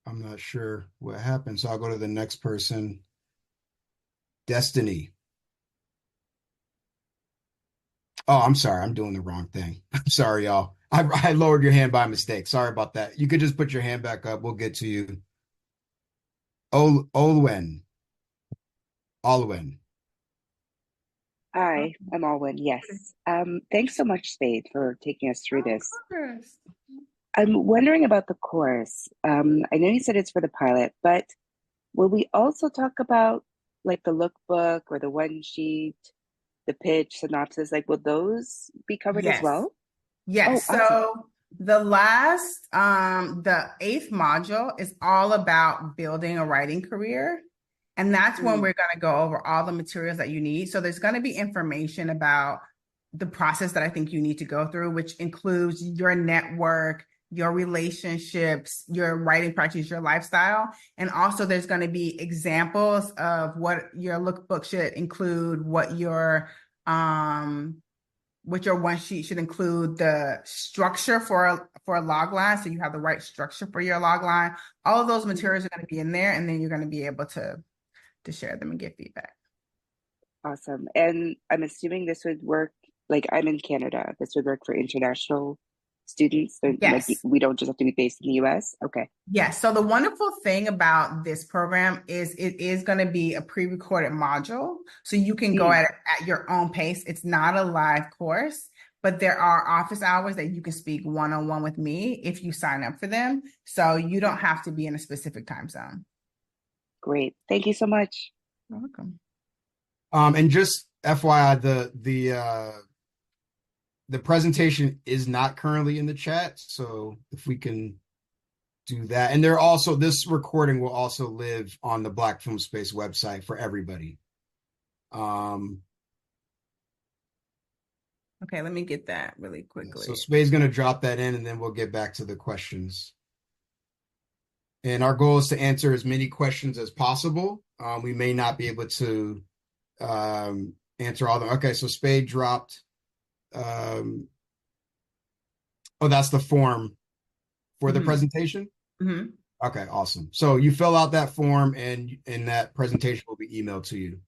I'm not sure what happened, so I'll go to the next person. Destiny. Oh, I'm sorry. I'm doing the wrong thing. I'm sorry, y'all. I lowered your hand by mistake. Sorry about that. You could just put your hand back up. We'll get to you. Olwen. Olwen. Hi, I'm Alwyn. Yes. Thanks so much, Spade, for taking us through this. I'm wondering about the course. I know you said it's for the pilot, but will we also talk about like the lookbook or the one sheet, the pitch, synopsis? Like, will those be covered as well? Yes. Oh, So awesome. the last, the 8th module is all about building a writing career. And that's when we're going to go over all the materials that you need. So there's going to be information about the process that I think you need to go through, which includes your network, your relationships, your writing practice, your lifestyle. And also there's going to be examples of what your lookbook should include, what your one sheet should include, the structure for a log line. So you have the right structure for your log line. All of those materials are going to be in there, and then you're going to be able to share them and get feedback. Awesome. And I'm assuming this would work, like I'm in Canada, this would work for international students. So yes. Like we don't just have to be based in the US. Okay. Yes. So the wonderful thing about this program is it is going to be a pre-recorded module. So you can go at your own pace. It's not a live course, but there are office hours that you can speak one-on-one with me if you sign up for them. So you don't have to be in a specific time zone. Great. Thank you so much. You're welcome. And just FYI, the presentation is not currently in the chat, so if we can do that. And this recording will also live on the Black Film Space website for everybody. Okay, let me get that really quickly. So Spade's going to drop that in, and then we'll get back to the questions. And our goal is to answer as many questions as possible. We may not be able to answer all of them. Okay, so Spade dropped. Oh, that's the form for the presentation? Mm-hmm. Okay, awesome. So you fill out that form, and that presentation will be emailed to you.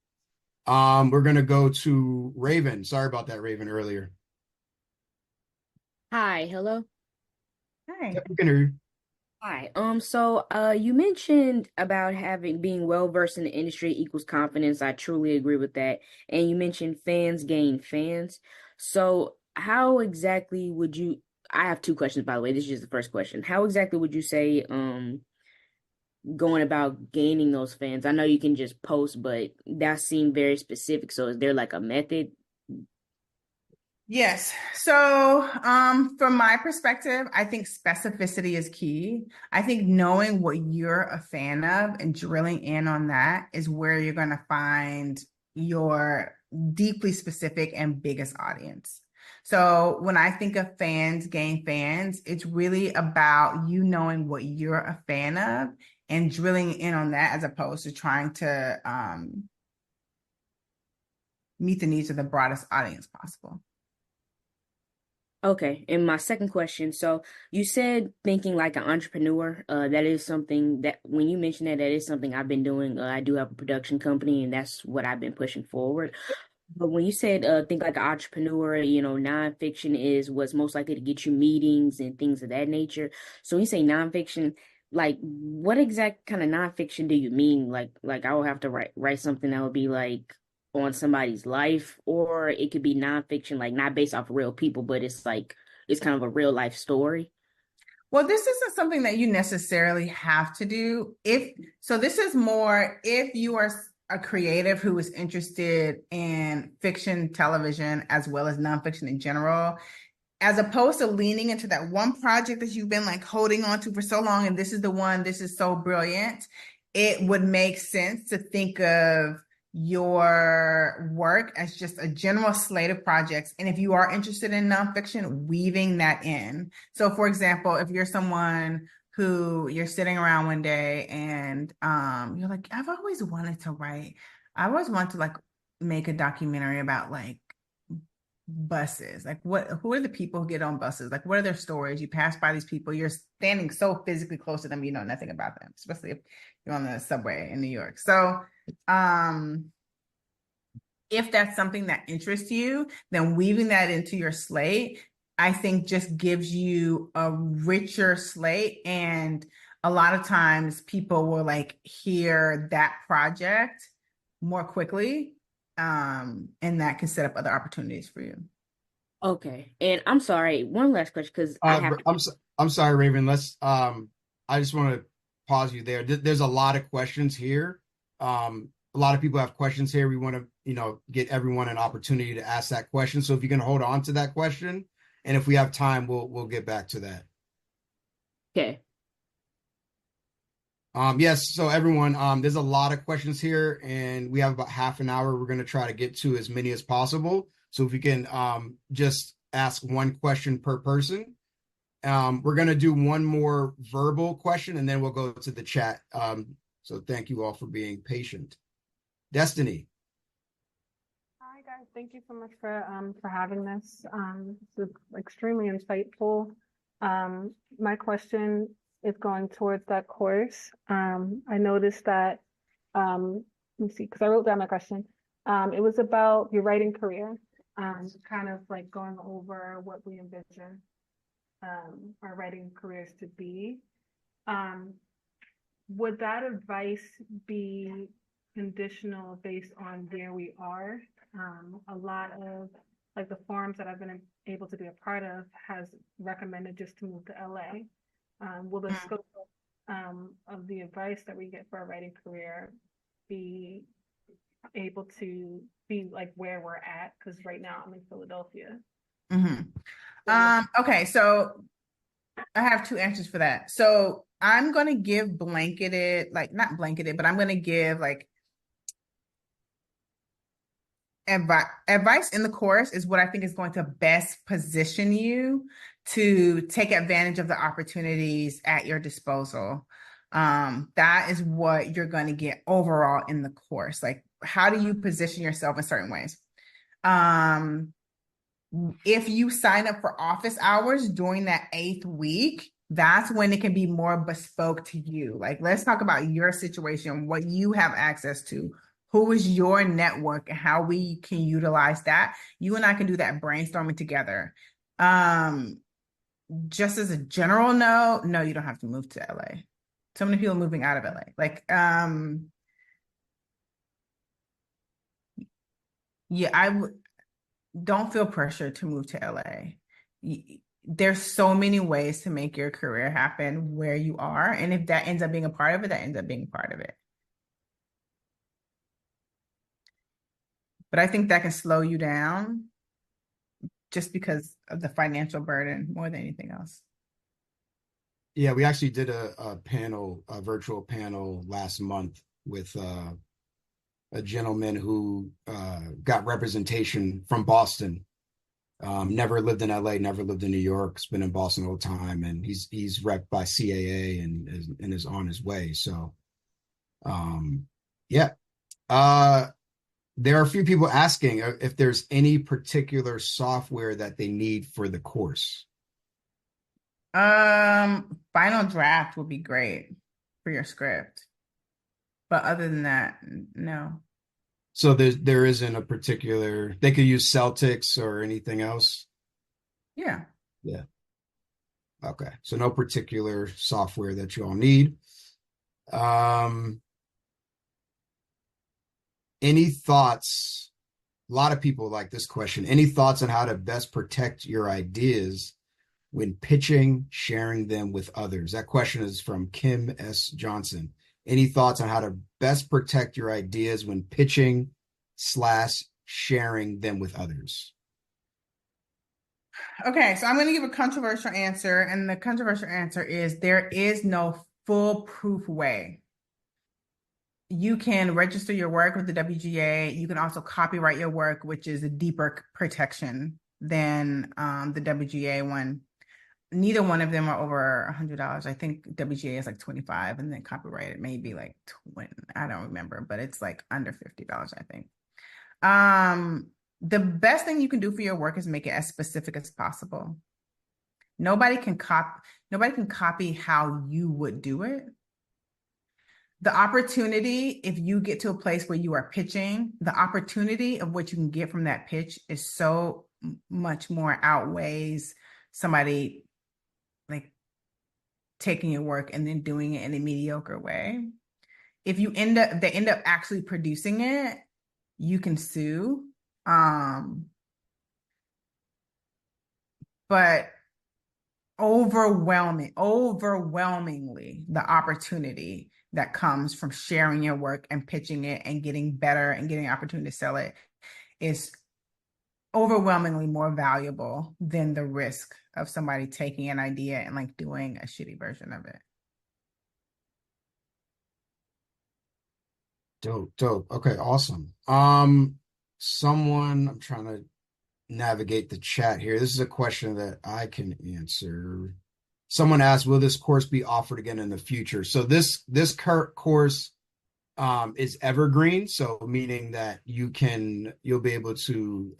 We're going to go to Raven. Sorry about that, Raven, earlier. Hi, hello. Hi. Yep, we can hear you. Hi. You mentioned about being well versed in the industry equals confidence. I truly agree with that. And you mentioned fans gain fans. So, how exactly would you, I have two questions, by the way. This is just the first question. How exactly would you say, going about gaining those fans? I know you can just post, but that seemed very specific. So, is there like a method? Yes. So, from my perspective, I think specificity is key. I think knowing what you're a fan of and drilling in on that is where you're going to find your deeply specific and biggest audience. So, when I think of fans gain fans, it's really about you knowing what you're a fan of and drilling in on that as opposed to trying to meet the needs of the broadest audience possible. Okay, and my second question. So you said thinking like an entrepreneur. That is something that when you mentioned that, that is something I've been doing. I do have a production company, and that's what I've been pushing forward. But when you said think like an entrepreneur, nonfiction is what's most likely to get you meetings and things of that nature. So when you say nonfiction, like what exact kind of nonfiction do you mean? Like I will have to write something that would be like on somebody's life, or it could be nonfiction, like not based off real people, but it's like it's kind of a real life story. Well, this isn't something that you necessarily have to do. This is more if you are a creative who is interested in fiction, television, as well as nonfiction in general, as opposed to leaning into that one project that you've been like holding on to for so long, and this is the one, this is so brilliant, it would make sense to think of your work as just a general slate of projects. And if you are interested in nonfiction, weaving that in. So for example, if you're someone who you're sitting around one day and you're like, I've always wanted to like make a documentary about like buses. Like who are the people who get on buses? Like what are their stories? You pass by these people, you're standing so physically close to them, you know nothing about them, especially if you're on the subway in New York. So if that's something that interests you, then weaving that into your slate, I think just gives you a richer slate. And a lot of times people will like hear that project more quickly. And that can set up other opportunities for you. Okay, and I'm sorry, one last question because I have to. I'm sorry, Raven. I just want to pause you there. There's a lot of questions here. A lot of people have questions here. We want to, get everyone an opportunity to ask that question. So if you can hold on to that question, and if we have time, we'll get back to that. Okay. Yes, so everyone, there's a lot of questions here, and we have about half an hour. We're going to try to get to as many as possible. So if we can just ask one question per person. We're going to do one more verbal question, and then we'll go to the chat. So thank you all for being patient. Destiny. Hi guys, thank you so much for having this. This is extremely insightful. My question is going towards that course. I noticed that let me see, because I wrote down my question. It was about your writing career, kind of like going over what we envision our writing careers to be. Would that advice be conditional based on where we are? A lot of like the forums that I've been able to be a part of has recommended just to move to LA. Will the scope of the advice that we get for our writing career be able to be like where we're at? Because right now I'm in Philadelphia. Okay, so I have two answers for that. So I'm going to give blanketed, like not blanketed, but I'm going to give like advice in the course is what I think is going to best position you to take advantage of the opportunities at your disposal. That is what you're going to get overall in the course. Like, how do you position yourself in certain ways? If you sign up for office hours during that 8th week, that's when it can be more bespoke to you. Like, let's talk about your situation, what you have access to, who is your network, and how we can utilize that. You and I can do that brainstorming together. just as a general no, you don't have to move to LA. So many people moving out of LA. Like, yeah, don't feel pressure to move to LA. There's so many ways to make your career happen where you are. And if that ends up being a part of it, that ends up being part of it. But I think that can slow you down just because of the financial burden more than anything else. Yeah, we actually did a virtual panel last month with a gentleman who got representation from Boston. Never lived in LA, never lived in New York, has been in Boston all the time, and he's repped by CAA and is on his way. So yeah. There are a few people asking if there's any particular software that they need for the course. Final Draft would be great for your script. But other than that, no. So there isn't a particular, they could use Celtics or anything else? Yeah. Yeah. Okay. So no particular software that you all need. Any thoughts? A lot of people like this question. Any thoughts on how to best protect your ideas when pitching, sharing them with others? That question is from Kim S. Johnson. Any thoughts on how to best protect your ideas when pitching / sharing them with others? Okay, so I'm going to give a controversial answer, and the controversial answer is there is no foolproof way. You can register your work with the WGA. You can also copyright your work, which is a deeper protection than the WGA one. Neither one of them are over $100. I think WGA is like $25, and then copyrighted maybe like 20. I don't remember, but it's like under $50, I think. The best thing you can do for your work is make it as specific as possible. Nobody can copy how you would do it. The opportunity, if you get to a place where you are pitching, the opportunity of what you can get from that pitch is so much more outweighs somebody like taking your work and then doing it in a mediocre way. If they end up actually producing it, you can sue. But overwhelmingly, the opportunity that comes from sharing your work and pitching it and getting better and getting an opportunity to sell it is overwhelmingly more valuable than the risk of somebody taking an idea and like doing a shitty version of it. Dope. Okay, awesome. I'm trying to navigate the chat here. This is a question that I can answer. Someone asked, will this course be offered again in the future? So this current course is evergreen, so meaning that you'll be able to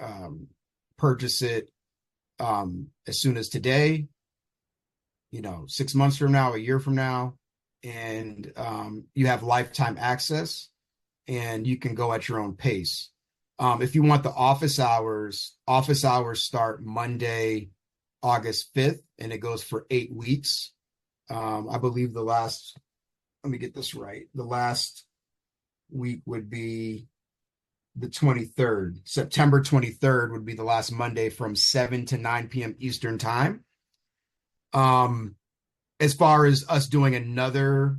purchase it as soon as today, 6 months from now, a year from now, and you have lifetime access, and you can go at your own pace. If you want the office hours start Monday, August 5th, and it goes for 8 weeks. I believe let me get this right. The last week would be the 23rd. September 23rd would be the last Monday from 7 to 9 p.m. Eastern time. As far as us doing another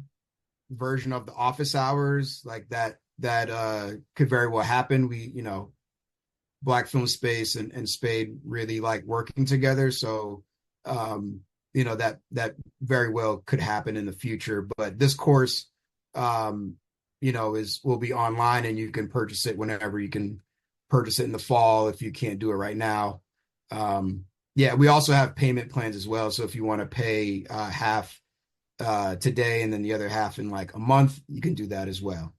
version of the office hours, like that could very well happen. We, Black Film Space and Spade really like working together. So, that very well could happen in the future. But this course, will be online, and you can purchase it whenever. You can purchase it in the fall if you can't do it right now. We also have payment plans as well. So if you want to pay half today and then the other half in like a month, you can do that as well.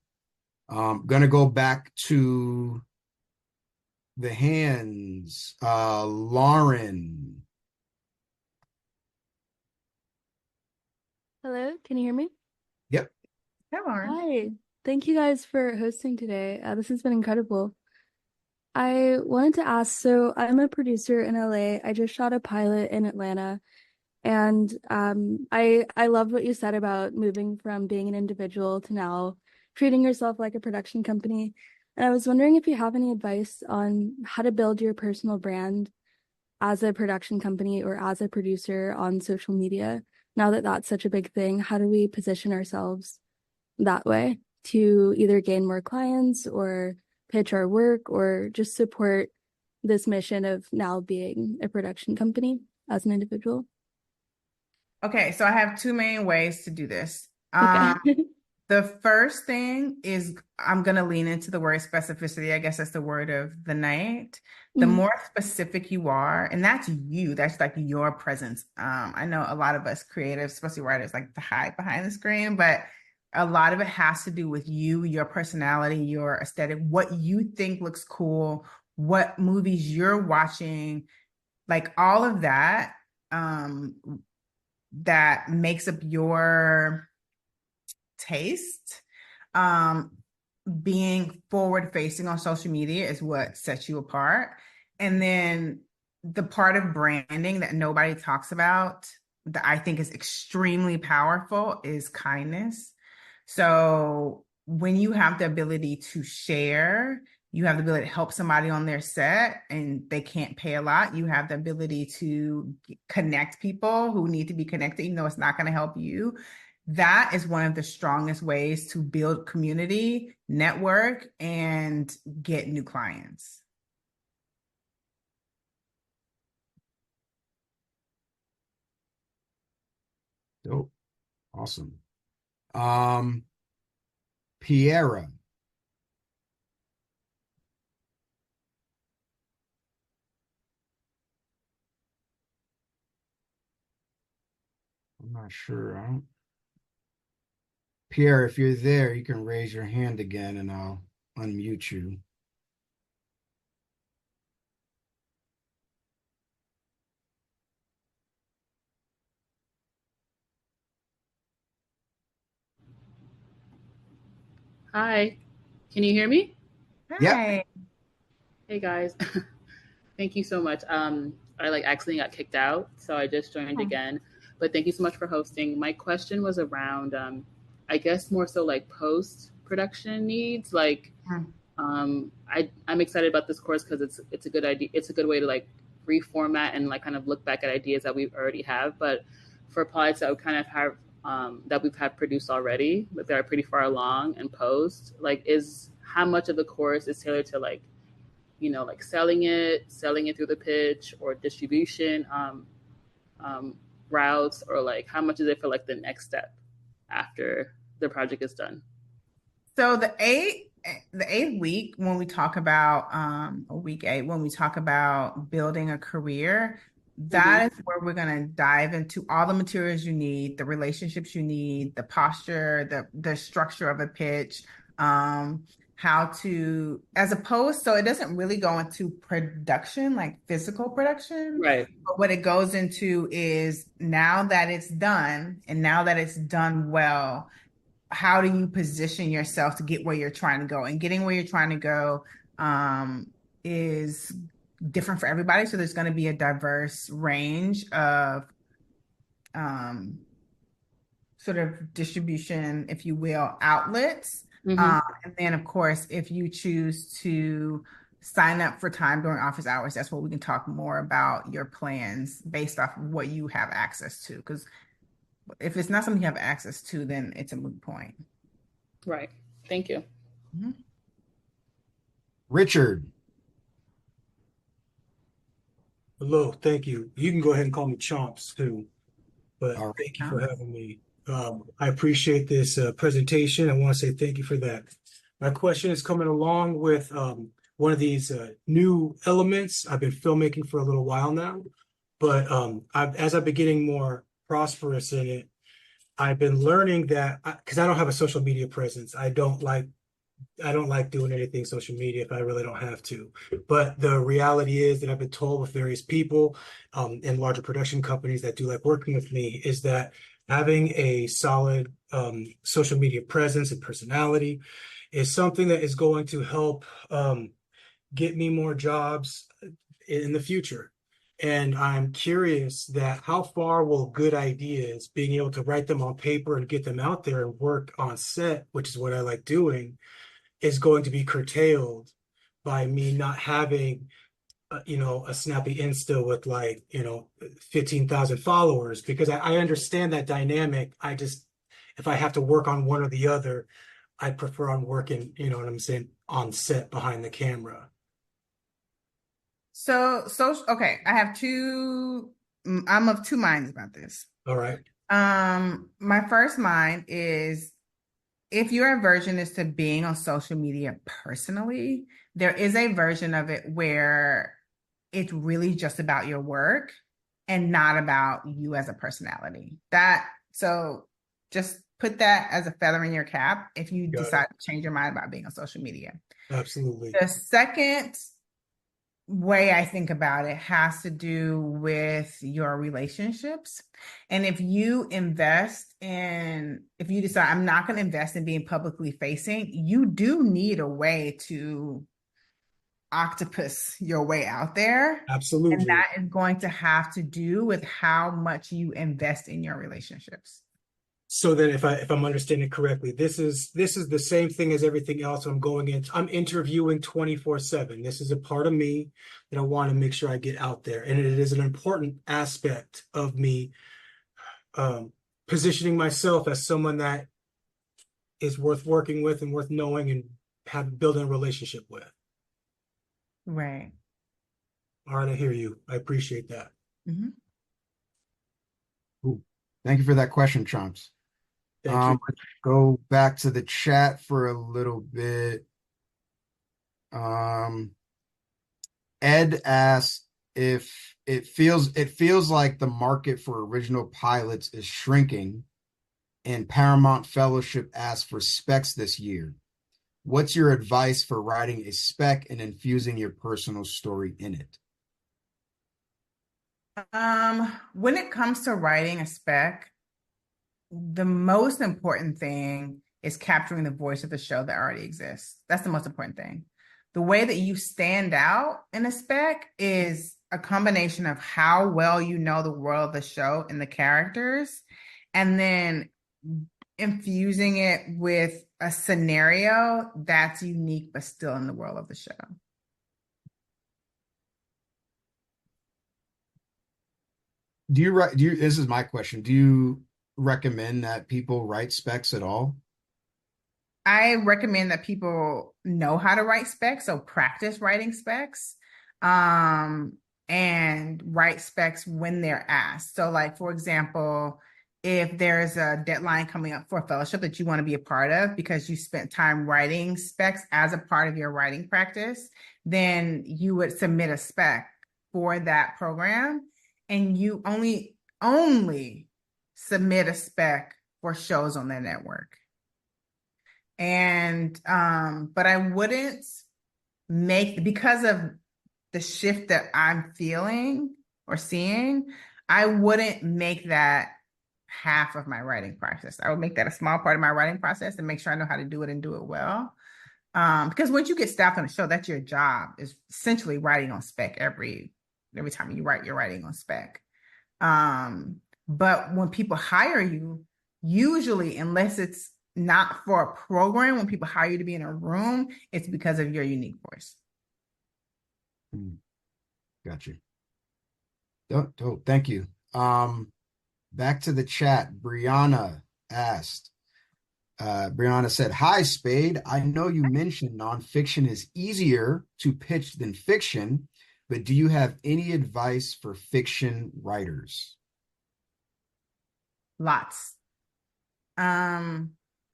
Gonna go back to the hands. Lauren. Hello, can you hear me? Yep. Hi, Lauren. Hi. Thank you guys for hosting today. This has been incredible. I wanted to ask, so I'm a producer in LA. I just shot a pilot in Atlanta, And I loved what you said about moving from being an individual to now treating yourself like a production company. And I was wondering if you have any advice on how to build your personal brand as a production company or as a producer on social media. Now that that's such a big thing, how do we position ourselves that way to either gain more clients or pitch our work or just support this mission of now being a production company as an individual? Okay, so I have two main ways to do this. Okay. The first thing is I'm going to lean into the word specificity. I guess that's the word of the night. The more specific you are, and that's you, that's like your presence. I know a lot of us creatives, especially writers, like to hide behind the screen, but a lot of it has to do with you, your personality, your aesthetic, what you think looks cool, what movies you're watching, like all of that, that makes up your taste. Being forward facing on social media is what sets you apart. And then the part of branding that nobody talks about that I think is extremely powerful is kindness. So when you have the ability to share, you have the ability to help somebody on their set and they can't pay a lot. You have the ability to connect people who need to be connected, even though it's not going to help you. That is one of the strongest ways to build community, network, and get new clients. Dope. Awesome. Piera. I'm not sure. Pierre, if you're there, you can raise your hand again and I'll unmute you. Hi, can you hear me? Yep. Hi. Hey guys, thank you so much. I accidentally got kicked out, so I just joined again. But thank you so much for hosting. My question was around, I guess more so like post-production needs. I'm excited about this course because it's a good idea. It's a good way to like reformat and like kind of look back at ideas that we already have. But for pilots that we kind of have that we've had produced already, but that are pretty far along in post, like is how much of the course is tailored to like, like selling it through the pitch or distribution routes, or like how much is it for like the next step after the project is done? So the eighth week, when we talk about week 8, when we talk about building a career, that is where we're going to dive into all the materials you need, the relationships you need, the posture, the structure of a pitch, how to, as opposed, so it doesn't really go into production, like physical production. Right. But what it goes into is now that it's done and now that it's done well, how do you position yourself to get where you're trying to go? And getting where you're trying to go is different for everybody. So there's going to be a diverse range of sort of distribution, if you will, outlets. And then, of course, if you choose to sign up for time during office hours, that's what we can talk more about your plans based off of what you have access to. Because if it's not something you have access to, then it's a moot point. Right. Thank you. Richard. Hello, thank you. You can go ahead and call me Chomps too, but All right. thank you for having me. I appreciate this presentation. I want to say thank you for that. My question is coming along with one of these new elements. I've been filmmaking for a little while now, but as I've been getting more prosperous in it, I've been learning that because I don't have a social media presence, I don't like doing anything social media if I really don't have to. But the reality is that I've been told with various people in larger production companies that do like working with me is that having a solid social media presence and personality is something that is going to help get me more jobs in the future. And I'm curious that how far will good ideas, being able to write them on paper and get them out there and work on set, which is what I like doing, is going to be curtailed by me not having, a snappy Insta with 15,000 followers, because I understand that dynamic. If I have to work on one or the other, I prefer on working, you know what I'm saying, on set behind the camera. So okay, I'm of two minds about this. All right. My first mind is, if your aversion is to being on social media personally, there is a version of it where it's really just about your work and not about you as a personality. So just put that as a feather in your cap if you decide to change your mind about being on social media. Absolutely. The second way I think about it has to do with your relationships. And if you decide I'm not going to invest in being publicly facing, you do need a way to octopus your way out there. Absolutely. And that is going to have to do with how much you invest in your relationships. So then if I'm understanding correctly, this is the same thing as everything else I'm interviewing 24/7. This is a part of me that I want to make sure I get out there. And it is an important aspect of me positioning myself as someone that is worth working with and worth knowing and building a relationship with. Right. All right, I hear you. I appreciate that. Mm-hmm. Cool. Thank you for that question, Chomps. Thank you. Let's go back to the chat for a little bit. Ed asked if it feels like the market for original pilots is shrinking, and Paramount Fellowship asked for specs this year. What's your advice for writing a spec and infusing your personal story in it? When it comes to writing a spec, the most important thing is capturing the voice of the show that already exists. That's the most important thing. The way that you stand out in a spec is a combination of how well you know the world of the show and the characters, and then infusing it with a scenario that's unique but still in the world of the show. This is my question. Do you recommend that people write specs at all? I recommend that people know how to write specs, so practice writing specs, and write specs when they're asked. So, like, for example, if there's a deadline coming up for a fellowship that you want to be a part of because you spent time writing specs as a part of your writing practice, then you would submit a spec for that program, and you only submit a spec for shows on their network. And but I wouldn't because of the shift that I'm feeling or seeing, I wouldn't make that half of my writing process. I would make that a small part of my writing process and make sure I know how to do it and do it well. Because once you get staffed on a show, that's your job, is essentially writing on spec every time you write, you're writing on spec. But when people hire you, usually, unless it's not for a program, when people hire you to be in a room, it's because of your unique voice. Gotcha. Dope. Thank you. Back to the chat. Brianna asked, Brianna said, "Hi, Spade. I know you mentioned nonfiction is easier to pitch than fiction, but do you have any advice for fiction writers?" Lots. In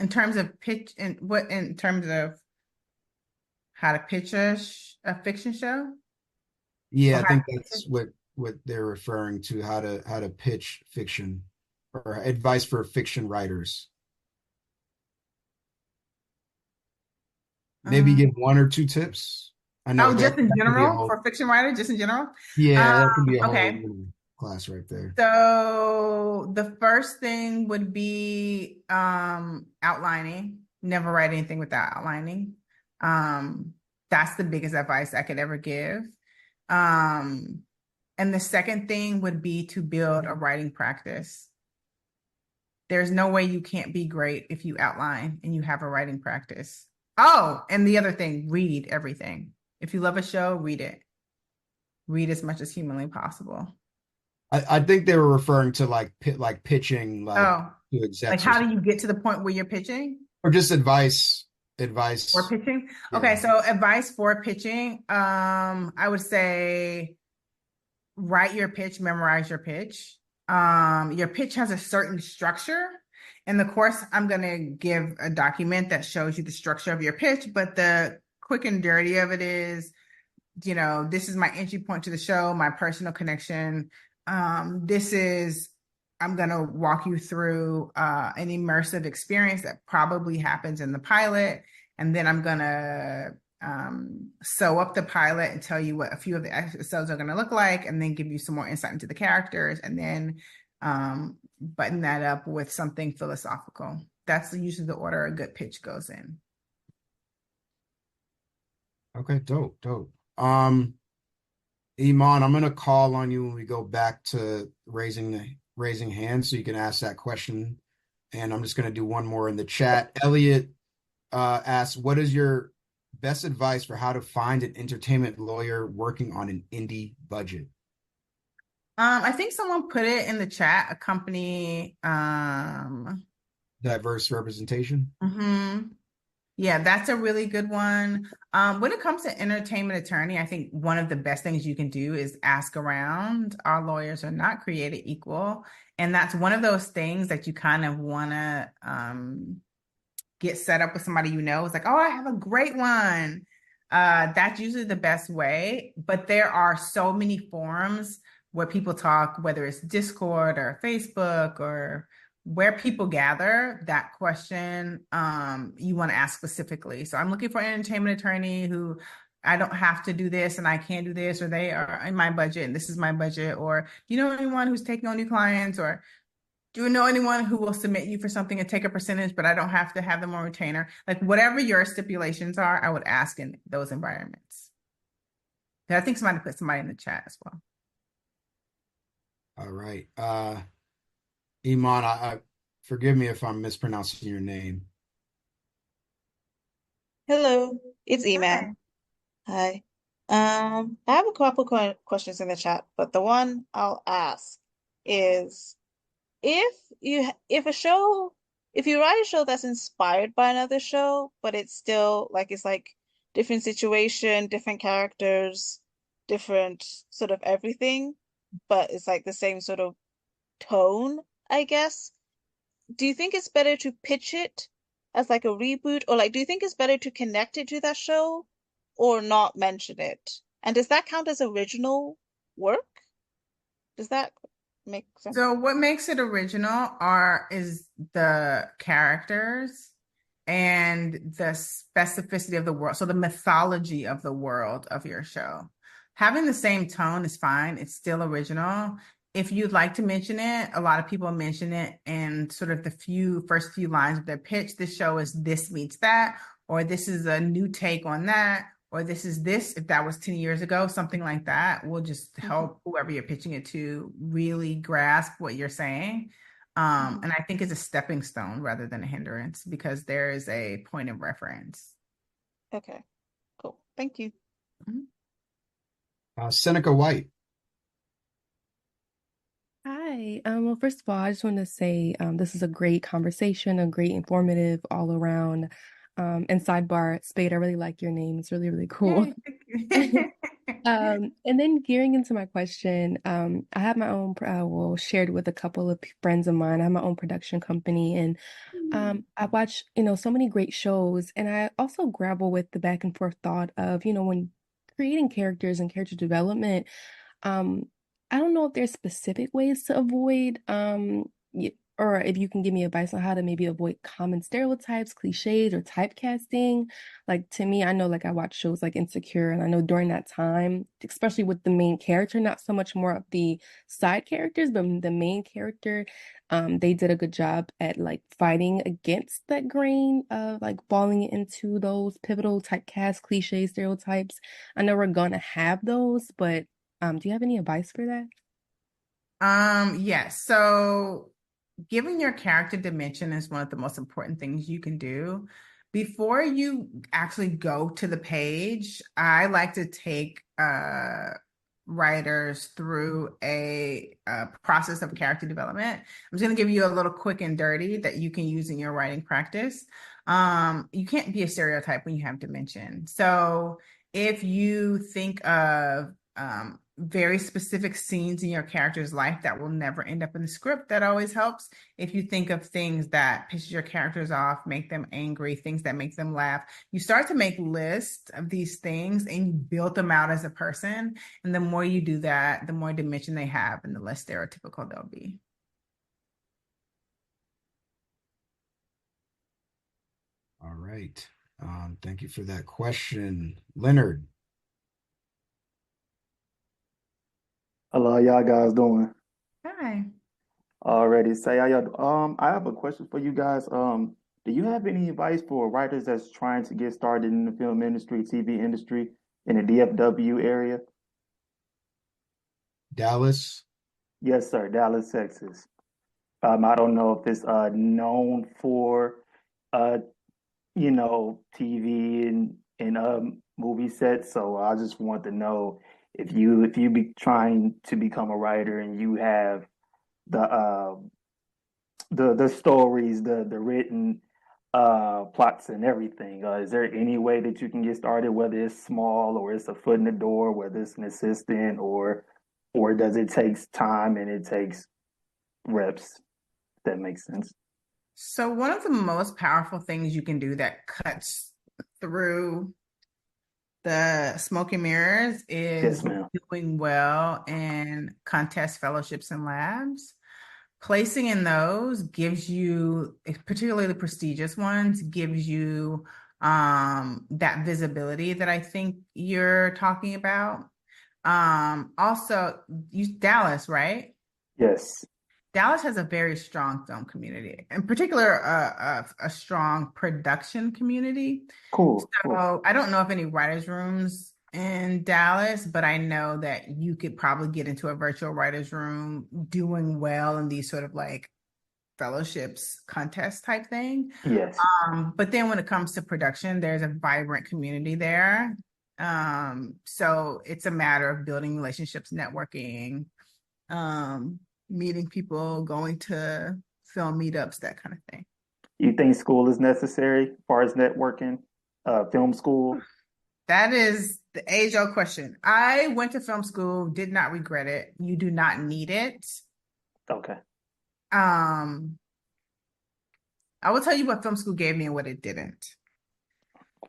terms of pitch, in terms of how to pitch a fiction show? Yeah, I think that's what they're referring to, how to pitch fiction, or advice for fiction writers. Maybe give one or two tips. I know just in general, for fiction writers, just in general? Yeah, that could be a okay. whole class right there. So the first thing would be outlining. Never write anything without outlining. That's the biggest advice I could ever give. And the second thing would be to build a writing practice. There's no way you can't be great if you outline and you have a writing practice. Oh, and the other thing, read everything. If you love a show, read it. Read as much as humanly possible. I think they were referring to like pitching to Like execs how do you get to the point where you're pitching? or just advice. For pitching? Yeah. Okay, so advice for pitching. I would say write your pitch, memorize your pitch. Your pitch has a certain structure. In the course, I'm going to give a document that shows you the structure of your pitch, but the quick and dirty of it is, this is my entry point to the show, my personal connection. I'm going to walk you through an immersive experience that probably happens in the pilot. And then I'm going to sew up the pilot and tell you what a few of the episodes are going to look like, and then give you some more insight into the characters, and then button that up with something philosophical. That's usually the order a good pitch goes in. Okay, dope. Iman, I'm gonna call on you when we go back to raising hands so you can ask that question. And I'm just gonna do one more in the chat. Elliot asks, what is your best advice for how to find an entertainment lawyer working on an indie budget? I think someone put it in the chat, a company Diverse representation. Yeah, that's a really good one. When it comes to entertainment attorney, I think one of the best things you can do is ask around. Our lawyers are not created equal. And that's one of those things that you kind of want to get set up with somebody It's like, oh, I have a great one. That's usually the best way. But there are so many forums where people talk, whether it's Discord or Facebook or where people gather. That question you want to ask specifically. So I'm looking for an entertainment attorney who I don't have to do this and I can't do this, or they are in my budget and this is my budget, or do you know anyone who's taking on new clients, or do you know anyone who will submit you for something and take a percentage, but I don't have to have them on retainer? Like whatever your stipulations are, I would ask in those environments. I think somebody put somebody in the chat as well. All right. Iman, I forgive me if I'm mispronouncing your name. Hello, it's Iman. Hi. I have a couple questions in the chat, but the one I'll ask is if you write a show that's inspired by another show, but it's still it's like different situation, different characters, different sort of everything, but it's like the same sort of tone, I guess. Do you think it's better to pitch it as like a reboot, or do you think it's better to connect it to that show or not mention it? And does that count as original work? Does that make sense? So what makes it original is the characters and the specificity of the world. So the mythology of the world of your show. Having the same tone is fine. It's still original. If you'd like to mention it, a lot of people mention it in sort of the first few lines of their pitch. This show is this meets that, or this is a new take on that, or this is this, if that was 10 years ago, something like that will just help whoever you're pitching it to really grasp what you're saying. And I think it's a stepping stone rather than a hindrance, because there is a point of reference. Okay, cool. Thank you. Seneca White. Hi. Well, first of all, I just want to say this is a great conversation, a great informative all around. And sidebar, Spade, I really like your name. It's really, really cool. And then gearing into my question, I have my own, shared with a couple of friends of mine. I have my own production company, and I watch, so many great shows. And I also grapple with the back and forth thought of, when creating characters and character development, I don't know if there's specific ways to avoid, or if you can give me advice on how to maybe avoid common stereotypes, cliches, or typecasting. Like, to me, I know, I watch shows like Insecure, and I know during that time, especially with the main character, not so much more of the side characters, but the main character, they did a good job at fighting against that grain of falling into those pivotal typecast, cliche stereotypes. I know we're gonna have those, but Do you have any advice for that? Yes. So giving your character dimension is one of the most important things you can do. Before you actually go to the page, I like to take writers through a process of character development. I'm just going to give you a little quick and dirty that you can use in your writing practice. You can't be a stereotype when you have dimension. So if you think of very specific scenes in your character's life that will never end up in the script, that always helps. If you think of things that piss your characters off, make them angry, things that make them laugh, you start to make lists of these things and you build them out as a person. And the more you do that, the more dimension they have and the less stereotypical they'll be. All right. Thank you for that question. Leonard. Hello, how y'all guys doing? Hi. Already say how y'all. I have a question for you guys. Do you have any advice for writers that's trying to get started in the film industry, TV industry, in the DFW area? Dallas. Yes, sir, Dallas, Texas. I don't know if it's known for TV and movie sets. So I just want to know if you be trying to become a writer and you have the stories, the written plots and everything. Is there any way that you can get started, whether it's small or it's a foot in the door, whether it's an assistant or does it takes time and it takes reps? If that makes sense. So one of the most powerful things you can do that cuts through the smoke and mirrors is doing well in contest fellowships and labs. Placing in those gives you, particularly the prestigious ones, gives you that visibility that I think you're talking about. Also, Dallas, right? Yes. Dallas has a very strong film community, in particular, a strong production community. Cool. So I don't know of any writers' rooms in Dallas, but I know that you could probably get into a virtual writers' room doing well in these sort of like fellowships, contest type thing. Yes. But then when it comes to production, there's a vibrant community there. So it's a matter of building relationships, networking, meeting people, going to film meetups, that kind of thing. You think school is necessary as far as networking, film school? That is the age-old question. I went to film school, did not regret it. You do not need it. Okay. I will tell you what film school gave me and what it didn't.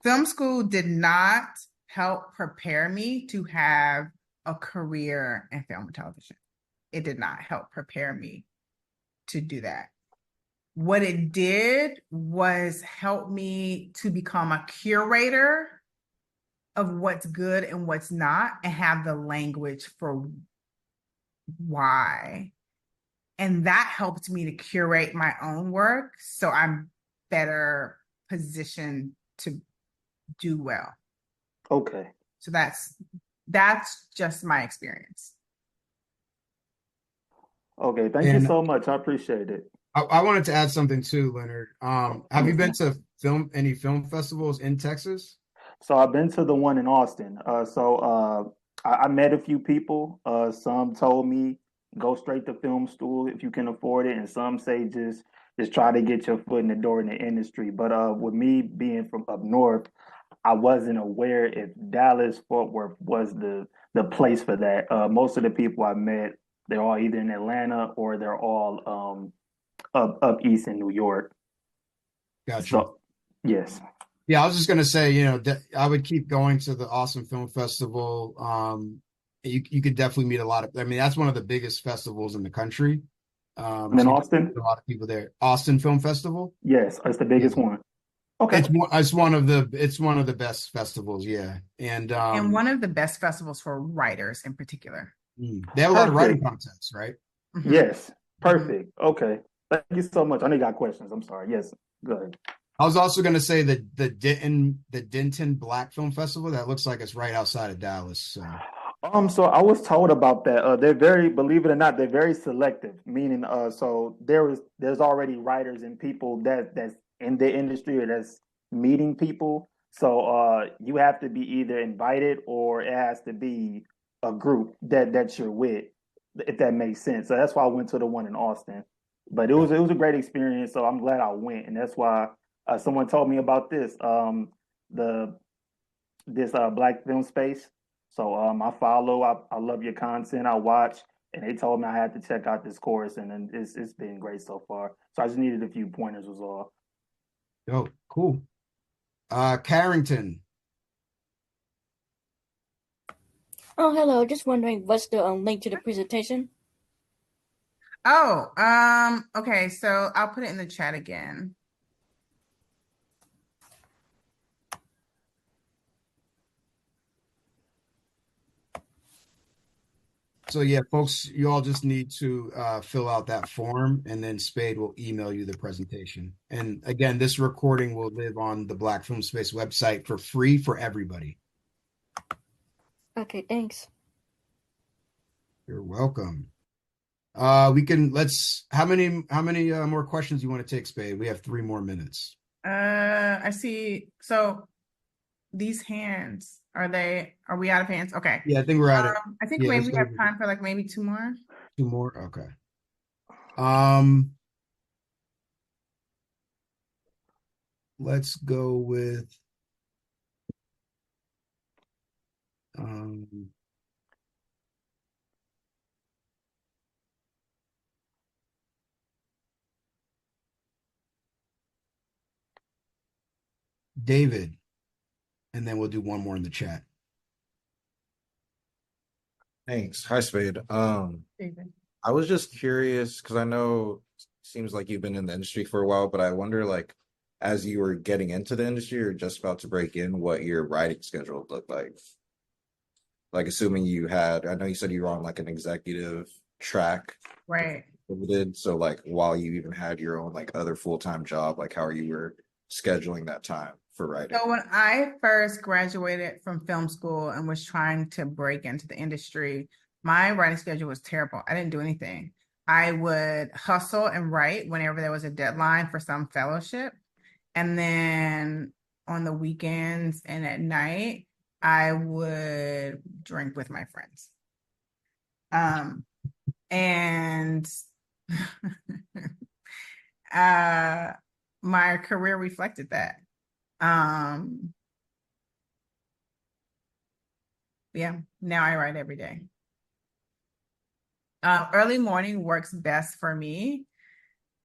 Film school did not help prepare me to have a career in film and television. It did not help prepare me to do that. What it did was help me to become a curator of what's good and what's not, and have the language for why. And that helped me to curate my own work, so I'm better positioned to do well. Okay. So that's just my experience. Okay, thank you so much. I appreciate it. I wanted to add something too, Leonard. Have you been to any film festivals in Texas? So I've been to the one in Austin. I met a few people. Some told me go straight to film school if you can afford it, and some say just try to get your foot in the door in the industry. But with me being from up north, I wasn't aware if Dallas Fort Worth was the place for that. Most of the people I met, they're all either in Atlanta or they're all up east in New York. Gotcha. So, yes. Yeah, I was just gonna say, I would keep going to the Austin Film Festival. You could definitely meet a lot of. I mean, that's one of the biggest festivals in the country. In Austin, a lot of people there. Austin Film Festival. Yes, it's the biggest one. Okay, it's one of the best festivals. Yeah, and one of the best festivals for writers in particular. They have a lot of writing contests, right? Mm-hmm. Yes, perfect. Okay, thank you so much. I know you got questions. I'm sorry. Yes, go ahead. I was also going to say that the Denton Black Film Festival, that looks like it's right outside of Dallas. So. So I was told about that. They're very, believe it or not, they're very selective. Meaning, so there's already writers and people that's in the industry or that's meeting people. So you have to be either invited or it has to be a group that you're with, if that makes sense. So that's why I went to the one in Austin. But it was a great experience. So I'm glad I went, and that's why someone told me about the this Black Film Space. So I follow. I love your content. I watch, and they told me I had to check out this course, and then it's been great so far. So I just needed a few pointers, was all. Oh, cool. Carrington. Oh, hello. Just wondering, what's the link to the presentation? Oh, okay, so I'll put it in the chat again. So yeah, folks, you all just need to fill out that form, and then Spade will email you the presentation. And again, this recording will live on the Black Film Space website for free for everybody. Okay, thanks. You're welcome. How many more questions do you want to take, Spade? We have 3 more minutes. I see. So these hands, are we out of hands? Okay. Yeah, I think we're at it. I think Yeah, maybe we have time for like maybe 2 more. 2 more? Okay. Let's go with David, and then we'll do 1 more in the chat. Thanks. Hi, Spade. David. I was just curious because I know it seems like you've been in the industry for a while, but I wonder, like, as you were getting into the industry or just about to break in, what your writing schedule looked like. Like, assuming I know you said you were on like an executive track, Right. so like while you even had your own like other full-time job, like how you were scheduling that time for writing. So when I first graduated from film school and was trying to break into the industry, my writing schedule was terrible. I didn't do anything. I would hustle and write whenever there was a deadline for some fellowship. And then on the weekends and at night, I would drink with my friends. And my career reflected that. Yeah, now I write every day. Early morning works best for me.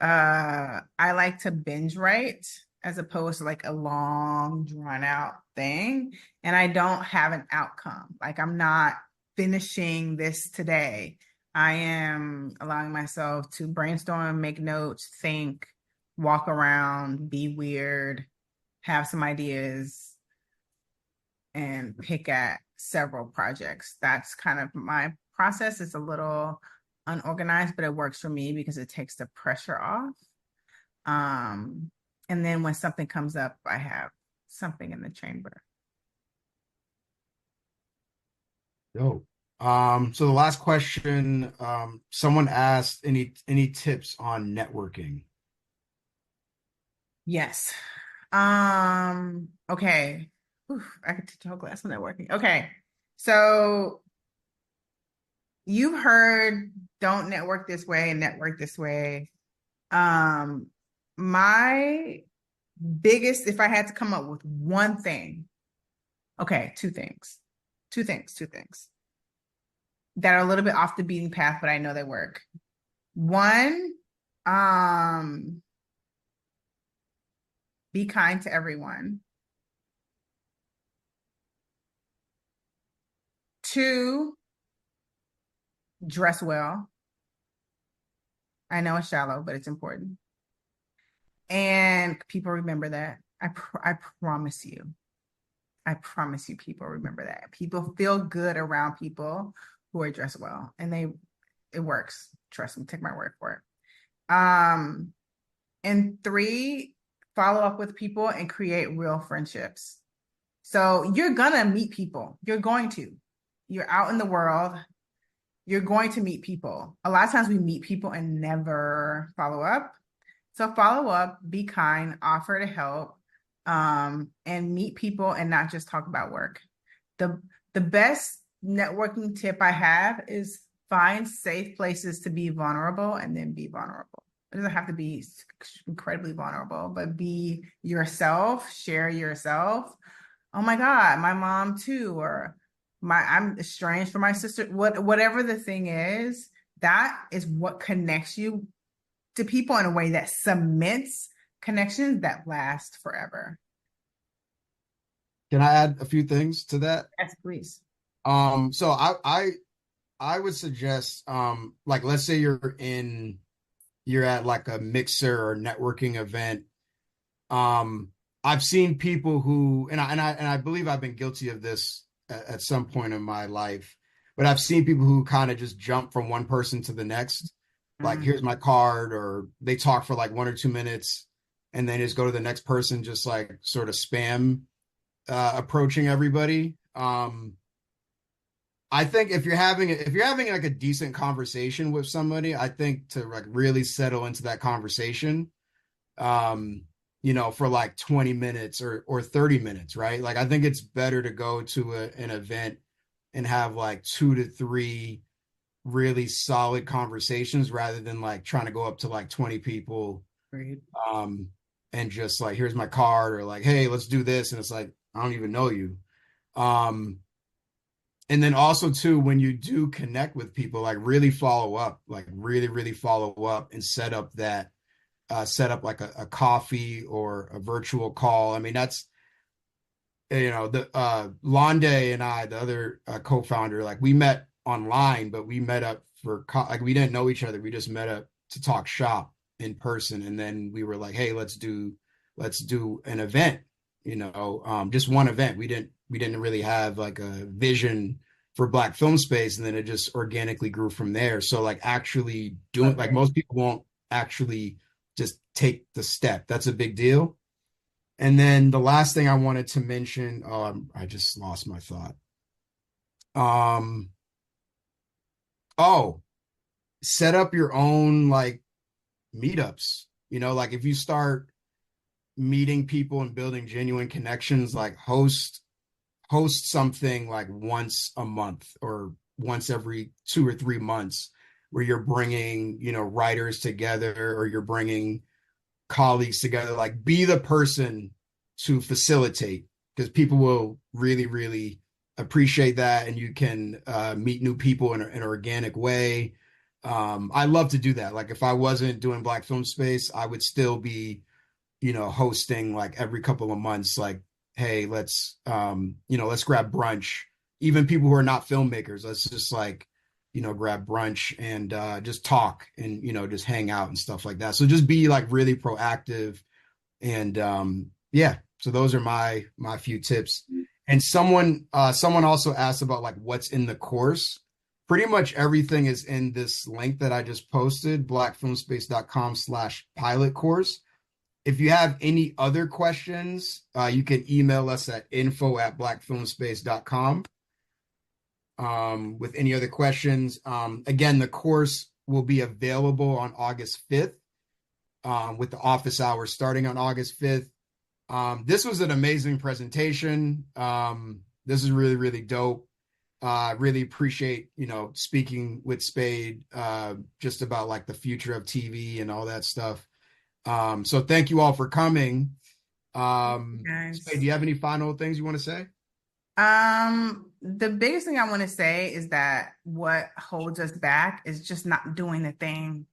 I like to binge write as opposed to like a long drawn out thing. And I don't have an outcome. Like I'm not finishing this today. I am allowing myself to brainstorm, make notes, think, walk around, be weird, have some ideas, and pick at several projects. That's kind of my process. It's a little unorganized, but it works for me because it takes the pressure off. And then when something comes up, I have something in the chamber. So the last question, someone asked any tips on networking? Yes. Okay. Oof, I could teach a whole class on networking. Okay. So you've heard don't network this way and network this way. My biggest, if I had to come up with one thing, okay, two things that are a little bit off the beaten path, but I know they work. One, be kind to everyone. 2, dress well. I know it's shallow, but it's important. And people remember that. I promise you. I promise you people remember that. People feel good around people who are dressed well. And it works. Trust me, take my word for it. And 3, follow up with people and create real friendships. So you're gonna meet people. You're going to. you're out in the world, you're going to meet people. A lot of times we meet people and never follow up. So follow up, be kind, offer to help, and meet people and not just talk about work. The best networking tip I have is find safe places to be vulnerable and then be vulnerable. It doesn't have to be incredibly vulnerable, but be yourself, share yourself. Oh my God, my mom too, or I'm estranged from my sister. Whatever the thing is, that is what connects you to people in a way that cements connections that last forever. Can I add a few things to that? Yes, please. So I would suggest, like, let's say you're at like a mixer or networking event. I've seen people who, and I believe I've been guilty of this at some point in my life, but I've seen people who kind of just jump from one person to the next. Like, here's my card, or they talk for like 1 or 2 minutes and then just go to the next person, just like sort of spam approaching everybody. I think if you're having like a decent conversation with somebody, I think to like really settle into that conversation, for like 20 minutes or 30 minutes, right? Like, I think it's better to go to an event and have like 2 to 3 really solid conversations rather than like trying to go up to like 20 people. Great. And just like, here's my card, or like, hey, let's do this. And it's like, I don't even know you. And then also too, when you do connect with people, like really follow up, like really, really follow up and set up like a coffee or a virtual call. I mean, that's, the Londe and I, the other co-founder, like we met online, but we met up like we didn't know each other. We just met up to talk shop in person. And then we were like, hey, let's do an event, just one event. We didn't really have like a vision for Black Film Space, and then it just organically grew from there. So like actually doing, like most people won't actually just take the step. That's a big deal. And then the last thing I wanted to mention, I just lost my thought. Set up your own like meetups, like if you start meeting people and building genuine connections, like host something like once a month or once every 2 or 3 months, where you're bringing, writers together, or you're bringing colleagues together. Like, be the person to facilitate, because people will really, really appreciate that. And you can meet new people in an organic way. I love to do that. Like, if I wasn't doing Black Film Space, I would still be, hosting like every couple of months, like, hey, let's grab brunch. Even people who are not filmmakers, let's just like, grab brunch and just talk and, just hang out and stuff like that. So just be like really proactive. And so those are my few tips. And someone also asked about like what's in the course. Pretty much everything is in this link that I just posted, blackfilmspace.com/pilot course. If you have any other questions, you can email us at info@blackfilmspace.com with any other questions. Again, the course will be available on August 5th, with the office hours starting on August 5th. This was an amazing presentation. This is really, really dope. Really appreciate, speaking with Spade, just about like the future of TV and all that stuff. So thank you all for coming. Spade, do you have any final things you want to say? The biggest thing I want to say is that what holds us back is just not doing the thing.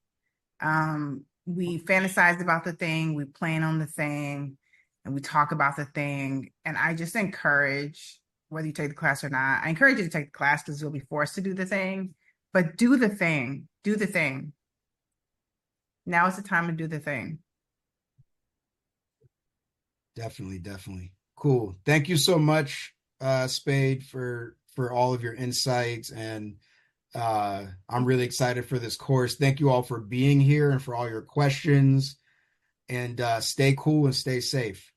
We fantasize about the thing, we plan on the thing, and we talk about the thing. And I just encourage, whether you take the class or not, I encourage you to take the class because you'll be forced to do the thing, but do the thing. Do the thing. Now is the time to do the thing. Definitely. Cool. Thank you so much, Spade, for all of your insights. And I'm really excited for this course. Thank you all for being here and for all your questions. And stay cool and stay safe.